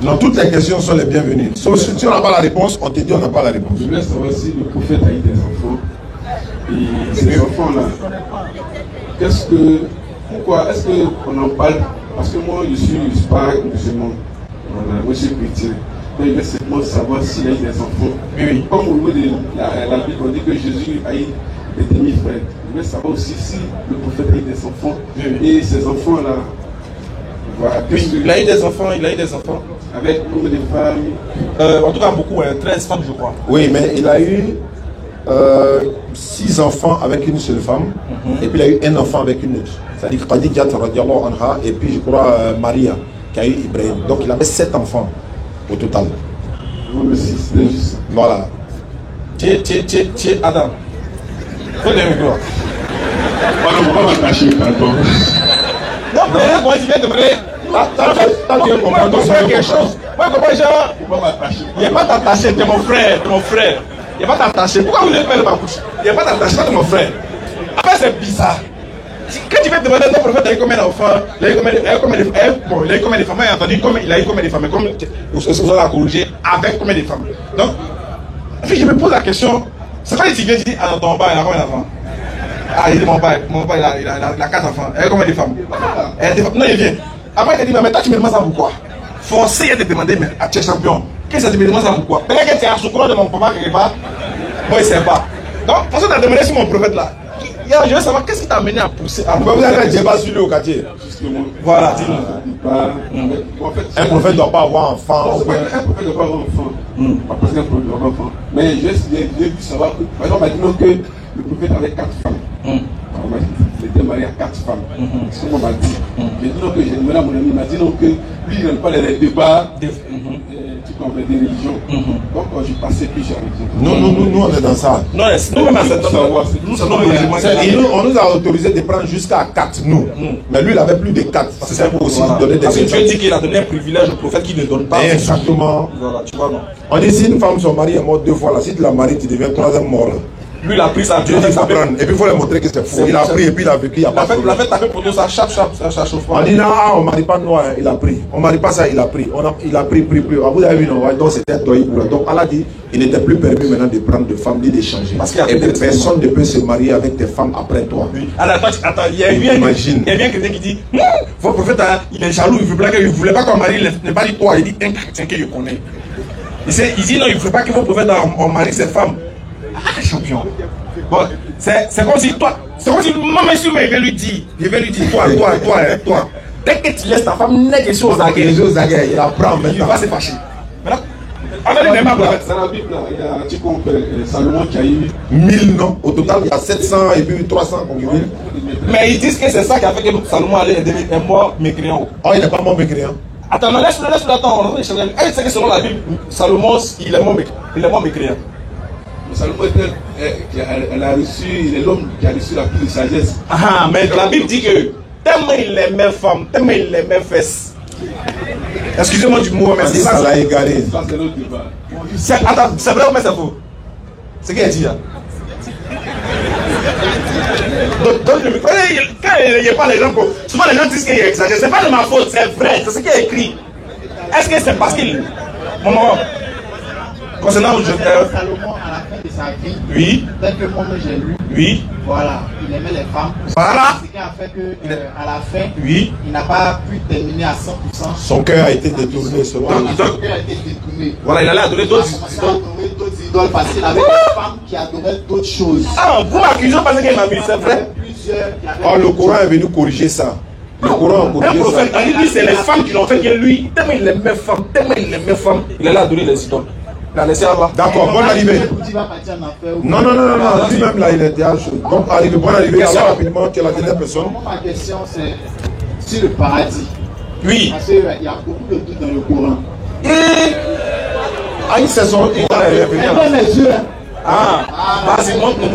[SPEAKER 5] Non, toutes les questions sont les bienvenues. Sauf si on n'a pas la réponse, on te dit on n'a pas la réponse.
[SPEAKER 3] Je voulais savoir si le prophète a eu des enfants. Et ces enfants-là, pourquoi est-ce qu'on en parle? Parce que moi, je ne suis pas musulman. Voilà, moi, je suis chrétien. Mais je veux simplement savoir s'il a eu des enfants.
[SPEAKER 6] Oui.
[SPEAKER 3] Comme au niveau de la Bible, on dit que Jésus a eu
[SPEAKER 7] des demi-frères. Je voulais savoir aussi si le prophète a eu des enfants et ces enfants-là. Voilà.
[SPEAKER 6] Il a eu des enfants,
[SPEAKER 7] Avec combien de femmes?
[SPEAKER 6] En tout cas, beaucoup, 13 femmes, je crois.
[SPEAKER 5] Oui, mais il a eu 6 enfants avec une seule femme, et puis il a eu un enfant avec une autre. C'est-à-dire Khadija radiallahu anha, et puis je crois Maria qui a eu Ibrahim. Donc il avait 7 enfants au total. Voilà.
[SPEAKER 6] Tiens, Adam. Faut le micro.
[SPEAKER 7] On ne peut pas m'attacher, pardon.
[SPEAKER 6] Non, mais moi, tu viens de me dire. Moi, je comprends quelque chose. Moi, je comprends déjà. Il n'y a pas d'attaché, t'es mon frère. Il n'y a pas d'attaché. Pourquoi vous n'êtes pas de ma bouche? Il n'y a pas d'attaché, c'est mon frère. Après, c'est bizarre. Quand tu vas te demander à ton prophète, il a eu combien d'enfants? Il a eu combien de femmes? Il a entendu il a eu combien de femmes? Comme vous allez corriger, avec combien de femmes? Donc, je me pose la question. C'est pas les tigres qui disent, ah, ton père, il a combien d'enfants? Ah, il dit, mon père, il a 4 enfants. Il a combien de femmes? Non, il vient. Après, il dit, mais toi, tu me demandes ça pourquoi? Forcé à te demander, mais tu es champion. Qu'est-ce que tu me demandes ça pourquoi? Peut-être que tu es à Soukro de mon papa quelque part. Moi, il ne sait pas. Donc, pour ça, tu as demandé sur mon prophète là. Je veux savoir qu'est-ce qui t'a amené à pousser.
[SPEAKER 5] Vous avez un débat sur lui au quartier.
[SPEAKER 6] Voilà, dis-nous.
[SPEAKER 5] Un prophète ne doit pas avoir enfant.
[SPEAKER 7] Un prophète ne doit pas avoir enfant. Parce qu'un prophète ne doit pas avoir enfant. Mais j'ai vu savoir que, par exemple, maintenant que le prophète avait 4 femmes. Il était marié à 4 femmes. C'est ce qu'on m'a dit. J'ai dit non que j'ai demandé à mon ami, il m'a dit non que lui il n'aime pas les débats des religions. Donc je passais plus jamais.
[SPEAKER 5] Nous on est dans ça.
[SPEAKER 6] Non, nous-mêmes à cette
[SPEAKER 5] on nous a autorisé de prendre jusqu'à 4, nous. Mais lui il avait plus de 4. C'est pour aussi donner des
[SPEAKER 6] parce que tu as dit qu'il a donné un privilège au prophète qui ne donne pas.
[SPEAKER 5] Exactement.
[SPEAKER 6] Voilà, tu vois, non.
[SPEAKER 5] On dit si une femme, son mari est mort 2 fois, là, si tu la maries, tu deviens 3e mort.
[SPEAKER 6] Lui, il a pris ça.
[SPEAKER 5] Dieu dit qu'il prendre. Et puis, il faut lui montrer que c'est faux. Il a pris et puis il a vécu. Il a pas fait.
[SPEAKER 6] La fête, t'as fait pour nous, ça chauffe pas.
[SPEAKER 5] On dit non, on ne marie pas noir, il a pris. On ne marie pas ça, il a pris. Il a pris. Vous avez vu, non? Donc, c'était un toit. Donc, Allah dit il n'était plus permis maintenant de prendre de femmes ni d'échanger. Et personne ne peut se marier avec des femmes après toi.
[SPEAKER 6] Oui. Alors, attends, il y a bien quelqu'un qui dit votre prophète, il est jaloux, il ne voulait pas qu'on marie, il n'est pas dit toi, il dit un chrétien que je connais. Il dit non, il ne faut pas que votre prophète marie ses femmes. Ah, champion. Bon, c'est comme si toi, c'est comme si moi, monsieur, je vais lui dire, toi. Dès que tu laisses ta femme, n'est que chose à guerre.
[SPEAKER 5] Il apprend maintenant.
[SPEAKER 6] Il va se fâcher. Maintenant,
[SPEAKER 7] dans la Bible, il y a un petit compte Salomon qui a eu
[SPEAKER 5] 1000 noms. Au total, il y a 700 et puis 300 concubines.
[SPEAKER 6] Mais ils disent que c'est ça qui a fait que Salomon est mort mécréant.
[SPEAKER 5] Oh, il n'est pas mort mécréant.
[SPEAKER 6] Attends, laisse-le attendre. Elle sait que selon la Bible, Salomon, il est mort mécréant.
[SPEAKER 7] Salomon, elle a reçu, il est l'homme qui a reçu la plus de sagesse.
[SPEAKER 6] Ah, mais la Bible dit que tellement il aimait femme, tellement il aimait fesses. Excusez-moi du mot, mais c'est ça.
[SPEAKER 5] Ça l'a égaré.
[SPEAKER 7] Ça, c'est l'autre débat.
[SPEAKER 6] Attends, c'est vrai ou mais c'est faux? C'est ce qu'elle dit là. Donc, quand il n'y a pas les gens, souvent les gens disent qu'il exagère. C'est pas de ma faute, c'est vrai, c'est ce qu'il a écrit. Est-ce que c'est parce qu'il. Maman. Concernant
[SPEAKER 8] Salomon, à la fin de sa vie,
[SPEAKER 6] oui.
[SPEAKER 8] Tel que moi j'ai lu,
[SPEAKER 6] oui.
[SPEAKER 8] Voilà, il aimait les femmes.
[SPEAKER 6] Voilà.
[SPEAKER 8] Ce qui a fait que, à la fin,
[SPEAKER 6] oui.
[SPEAKER 8] Il n'a pas pu terminer à 100%.
[SPEAKER 5] Son cœur a été détourné. Son
[SPEAKER 8] cœur a été détourné.
[SPEAKER 6] Voilà, il allait adorer d'autres
[SPEAKER 8] idoles parce qu'il avait des femmes qui adoraient d'autres choses.
[SPEAKER 6] Ah, vous m'accusez parce qu'il m'a mis, c'est vrai.
[SPEAKER 5] Oh, le Coran est venu corriger ça. Le Coran a corrigé ça.
[SPEAKER 6] Il dit c'est les femmes qui l'ont fait que lui, tellement il aimait femme, il allait adorer les idoles.
[SPEAKER 5] D'accord, bonne arrivée. Non, lui-même là, il était à chaud. Donc, arrivée, bonne arrivée. Alors, rapidement, quelle est la dernière personne?
[SPEAKER 8] Ma question, c'est sur le paradis.
[SPEAKER 6] Oui.
[SPEAKER 8] Parce qu'il y a beaucoup de doutes dans le Coran.
[SPEAKER 5] À une saison, il va revenir.
[SPEAKER 8] Mes yeux.
[SPEAKER 6] Vas-y, montre-nous.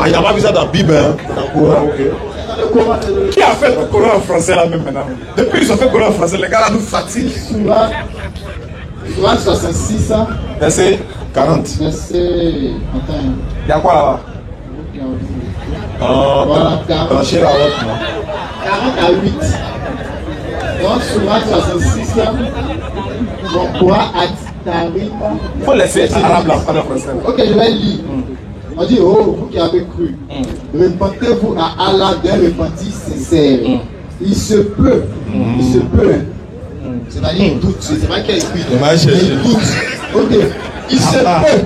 [SPEAKER 5] Il n'y a pas vu ça dans la Bible, hein? Dans le Coran, ok.
[SPEAKER 6] Qui a fait le Coran en français là même maintenant? Depuis qu'ils ont fait le Coran en français, les gars là nous fatiguent.
[SPEAKER 8] Surah 66,
[SPEAKER 6] verset 40.
[SPEAKER 8] Verset. Attends.
[SPEAKER 6] Il y a quoi là-bas?
[SPEAKER 8] Voilà, 40
[SPEAKER 5] à 8.
[SPEAKER 8] Donc, Surah 66, donc, Coran Atarim.
[SPEAKER 6] Il faut laisser l'arabe là, pas le français.
[SPEAKER 8] Ok, je vais lire. On dit, oh, vous qui avez cru, repentez-vous à Allah d'un repenti sincère. Il se peut, C'est-à-dire il doute, c'est pas qu'il a écrit.
[SPEAKER 5] Il
[SPEAKER 8] doute. Ok. Il se peut.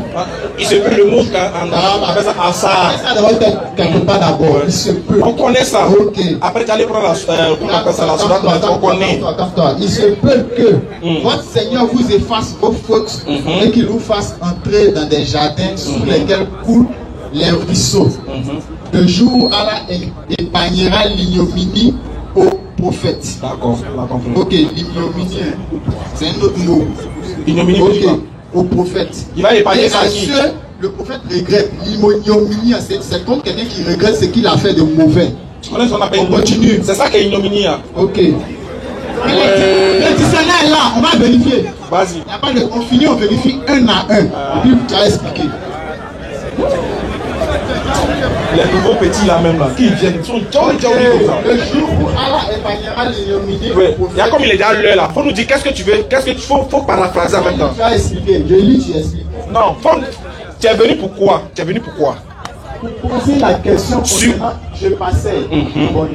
[SPEAKER 6] Il se peut, le mot on appelle ça Assar.
[SPEAKER 8] Ça doit être quelque part d'abord. Il se peut.
[SPEAKER 6] On connaît ça.
[SPEAKER 8] Ok.
[SPEAKER 6] Après, tu allais prendre la sourate, on connaît.
[SPEAKER 8] Il se peut que votre Seigneur vous efface vos fautes et qu'il vous fasse entrer dans des jardins sous lesquels coulent les ruisseaux. De jour Allah épargnera l'ignominie aux prophètes.
[SPEAKER 6] D'accord.
[SPEAKER 8] Ok, l'ignominie, c'est un autre mot.
[SPEAKER 6] L'ignominie,
[SPEAKER 8] ok, aux prophètes.
[SPEAKER 6] Il va épargner ça qui?
[SPEAKER 8] Le prophète regrette. L'ignominie, c'est comme quelqu'un qui regrette ce qu'il a fait de mauvais.
[SPEAKER 6] On continue. C'est ça qui est ignominie.
[SPEAKER 8] Ok. Le dictionnaire est là, on va vérifier.
[SPEAKER 6] Vas-y.
[SPEAKER 8] Il n'y a pas de. On finit, on vérifie un à un. Et puis tu vas expliquer.
[SPEAKER 6] Les nouveaux petits là même là, qui viennent, ils sont comme ça.
[SPEAKER 8] Le jour où Allah épargnera l'ignominie.
[SPEAKER 6] Oui. Il y a comme il est déjà l'heure là. Faut nous dire qu'est-ce que tu veux, qu'est-ce que tu faut paraphraser en même temps.
[SPEAKER 8] Tu vas expliquer. Je lis, tu expliques.
[SPEAKER 6] Non, tu es venu pourquoi? Tu es venu pourquoi?
[SPEAKER 8] Pour poser la question concernant, je passais. Bon,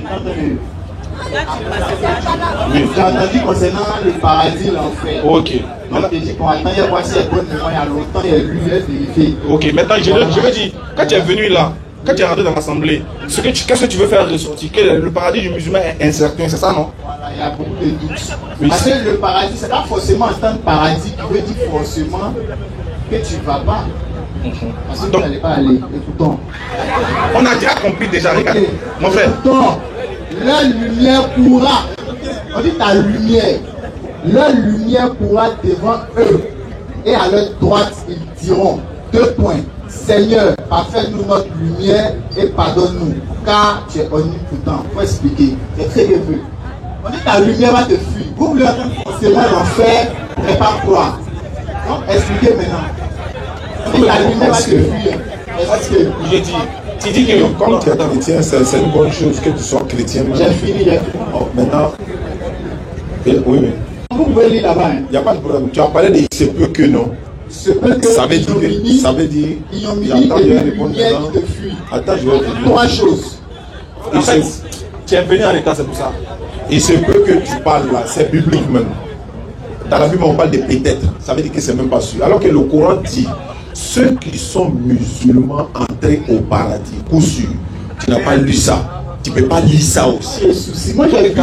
[SPEAKER 8] j'ai entendu concernant le paradis, l'enfer.
[SPEAKER 6] Ok.
[SPEAKER 8] Donc j'ai dit qu'on attend, il y a voici un bon moment, il y a longtemps, il y a lu, il y a vérifié.
[SPEAKER 6] Ok, maintenant je veux dire, quand tu es venu là, quand tu es rentré dans l'assemblée, qu'est-ce que tu veux faire ressortir? Que le paradis du musulman est incertain, c'est ça, non?
[SPEAKER 8] Voilà, il y a beaucoup de doutes. Oui. Parce que le paradis, c'est pas forcément entendre paradis qui veut dire forcément que tu ne vas pas. Parce que tu n'allais pas aller. Écoutons.
[SPEAKER 6] On a déjà compris déjà, regarde. Mon frère.
[SPEAKER 8] Écoutons. Leur lumière pourra. On dit ta lumière. Leur lumière pourra devant eux. Et à leur droite, ils diront 2 points. Seigneur, parfait-nous notre lumière et pardonne-nous, car tu es omnipotent. Il faut expliquer. C'est très bien vu. On dit ta lumière va te fuir. Vous voulez forcément l'enfer, mais pas quoi. Donc, expliquez maintenant. On dit ta lumière va te fuir. Est-ce que
[SPEAKER 6] je dis, tu dis que
[SPEAKER 5] comme tu es chrétien, c'est une bonne chose que tu sois chrétien.
[SPEAKER 8] J'ai fini.
[SPEAKER 5] Oh, maintenant, oui.
[SPEAKER 8] Vous pouvez lire là-bas.
[SPEAKER 5] Il n'y a pas de problème. Tu as parlé de ce peu que non.
[SPEAKER 8] Ce peu que
[SPEAKER 5] ça veut dire. Attends, je vais te dire
[SPEAKER 8] 3 choses.
[SPEAKER 6] En fait, tu es venu en état, c'est pour ça.
[SPEAKER 5] Il se peut que tu parles là, c'est biblique même. Dans la Bible, on parle de peut-être. Ça veut dire que c'est même pas sûr. Alors que le Coran dit ceux qui sont musulmans entrés au paradis, coup sûr. Tu n'as pas lu ça. Tu ne peux pas lire ça aussi.
[SPEAKER 8] Moi, j'ai
[SPEAKER 5] il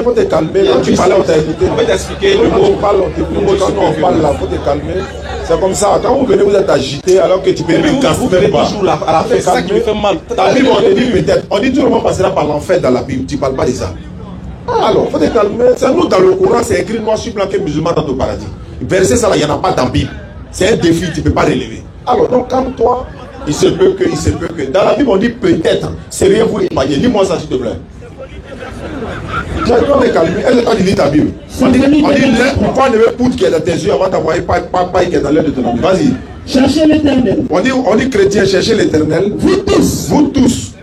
[SPEAKER 5] faut te calmer. Quand tu parles, on t'a écouté.
[SPEAKER 6] On va t'expliquer.
[SPEAKER 5] Quand on parle, on t'écoute. Quand on parle, là, il faut te calmer. C'est comme ça. Quand vous venez, vous êtes agité alors que tu peux même casser même pas.
[SPEAKER 6] Toujours là, à la fin, c'est ça qui me fait mal.
[SPEAKER 5] La Bible, on te dit peut-être. On dit tout le monde passera par l'enfer dans la Bible. Tu ne parles pas de ça. Alors, il faut te calmer. C'est nous, dans le Coran, c'est écrit noir sur blanc que musulman dans le paradis. Verset ça, là, il n'y en a pas dans la Bible. C'est un défi, tu ne peux pas relever. Alors, donc, calme-toi. Il se peut que. Dans la Bible, on dit peut-être. C'est rien vous épargner. Lis-moi ça, s'il te plaît. Tu vas te calmer. Elle n'est pas dit ta Bible. On dit pourquoi ne veut poudre qui est dans tes yeux avant d'envoyer pas qui est dans l'air de ton ami. Vas-y.
[SPEAKER 9] Cherchez l'éternel.
[SPEAKER 5] On dit chrétien, cherchez l'éternel.
[SPEAKER 9] Vous tous.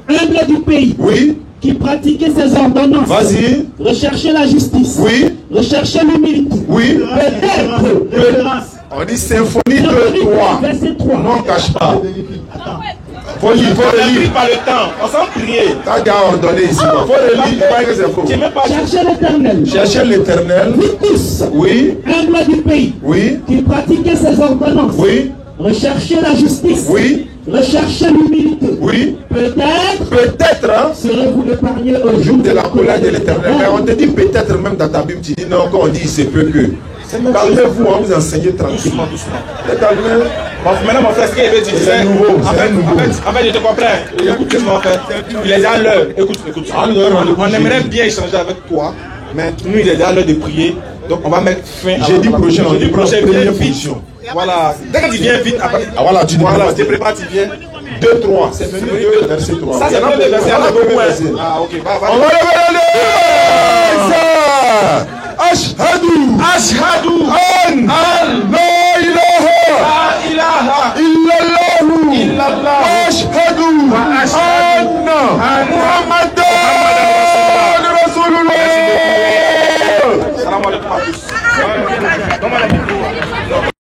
[SPEAKER 5] Humbles
[SPEAKER 9] du pays.
[SPEAKER 5] Oui.
[SPEAKER 9] Qui pratiquez ses ordonnances.
[SPEAKER 5] Vas-y.
[SPEAKER 9] Recherchez la justice.
[SPEAKER 5] Oui.
[SPEAKER 9] Recherchez l'humilité.
[SPEAKER 5] Oui.
[SPEAKER 9] Peut-être.
[SPEAKER 5] On dit symphonie de 3.
[SPEAKER 9] Verset 3.
[SPEAKER 5] Non, cache pas.
[SPEAKER 6] Faut lire, pas le temps. On s'en prier.
[SPEAKER 5] T'as qu'à ordonner ici. Faut le lire, pas que c'est faux.
[SPEAKER 9] Cherchez l'éternel.
[SPEAKER 5] Cherchez l'éternel.
[SPEAKER 9] Vous tous.
[SPEAKER 5] Oui.
[SPEAKER 9] Humbles du pays.
[SPEAKER 5] Oui.
[SPEAKER 9] Qui pratiquez ses ordonnances.
[SPEAKER 5] Oui.
[SPEAKER 9] Recherchez la justice.
[SPEAKER 5] Oui.
[SPEAKER 9] Recherchez l'humilité.
[SPEAKER 5] Oui.
[SPEAKER 9] Peut-être.
[SPEAKER 5] Hein?
[SPEAKER 9] Serez-vous épargné au jour
[SPEAKER 5] de la colère de l'éternel. Mais on te dit peut-être même dans ta Bible, tu dis non, quand on dit c'est peu que. Calmez-vous, on vous enseigne tranquillement. Calmez.
[SPEAKER 6] Maintenant, mon frère, ce qu'il veut dire,
[SPEAKER 5] c'est nouveau.
[SPEAKER 6] En fait, je te comprends. Écoute, mon frère. Il est déjà l'heure. Écoute. On aimerait bien échanger avec toi, mais nous, il est déjà l'heure de prier. Donc, on va mettre fin à
[SPEAKER 5] Jeudi prochain, première position.
[SPEAKER 6] Voilà. Dès que tu viens vite, après.
[SPEAKER 5] Voilà, tu
[SPEAKER 6] te prépares, tu viens.
[SPEAKER 5] 2, 3. C'est venu 2, verset 3.
[SPEAKER 6] Ça, c'est un peu verset. Ah, ok.
[SPEAKER 5] On va lever le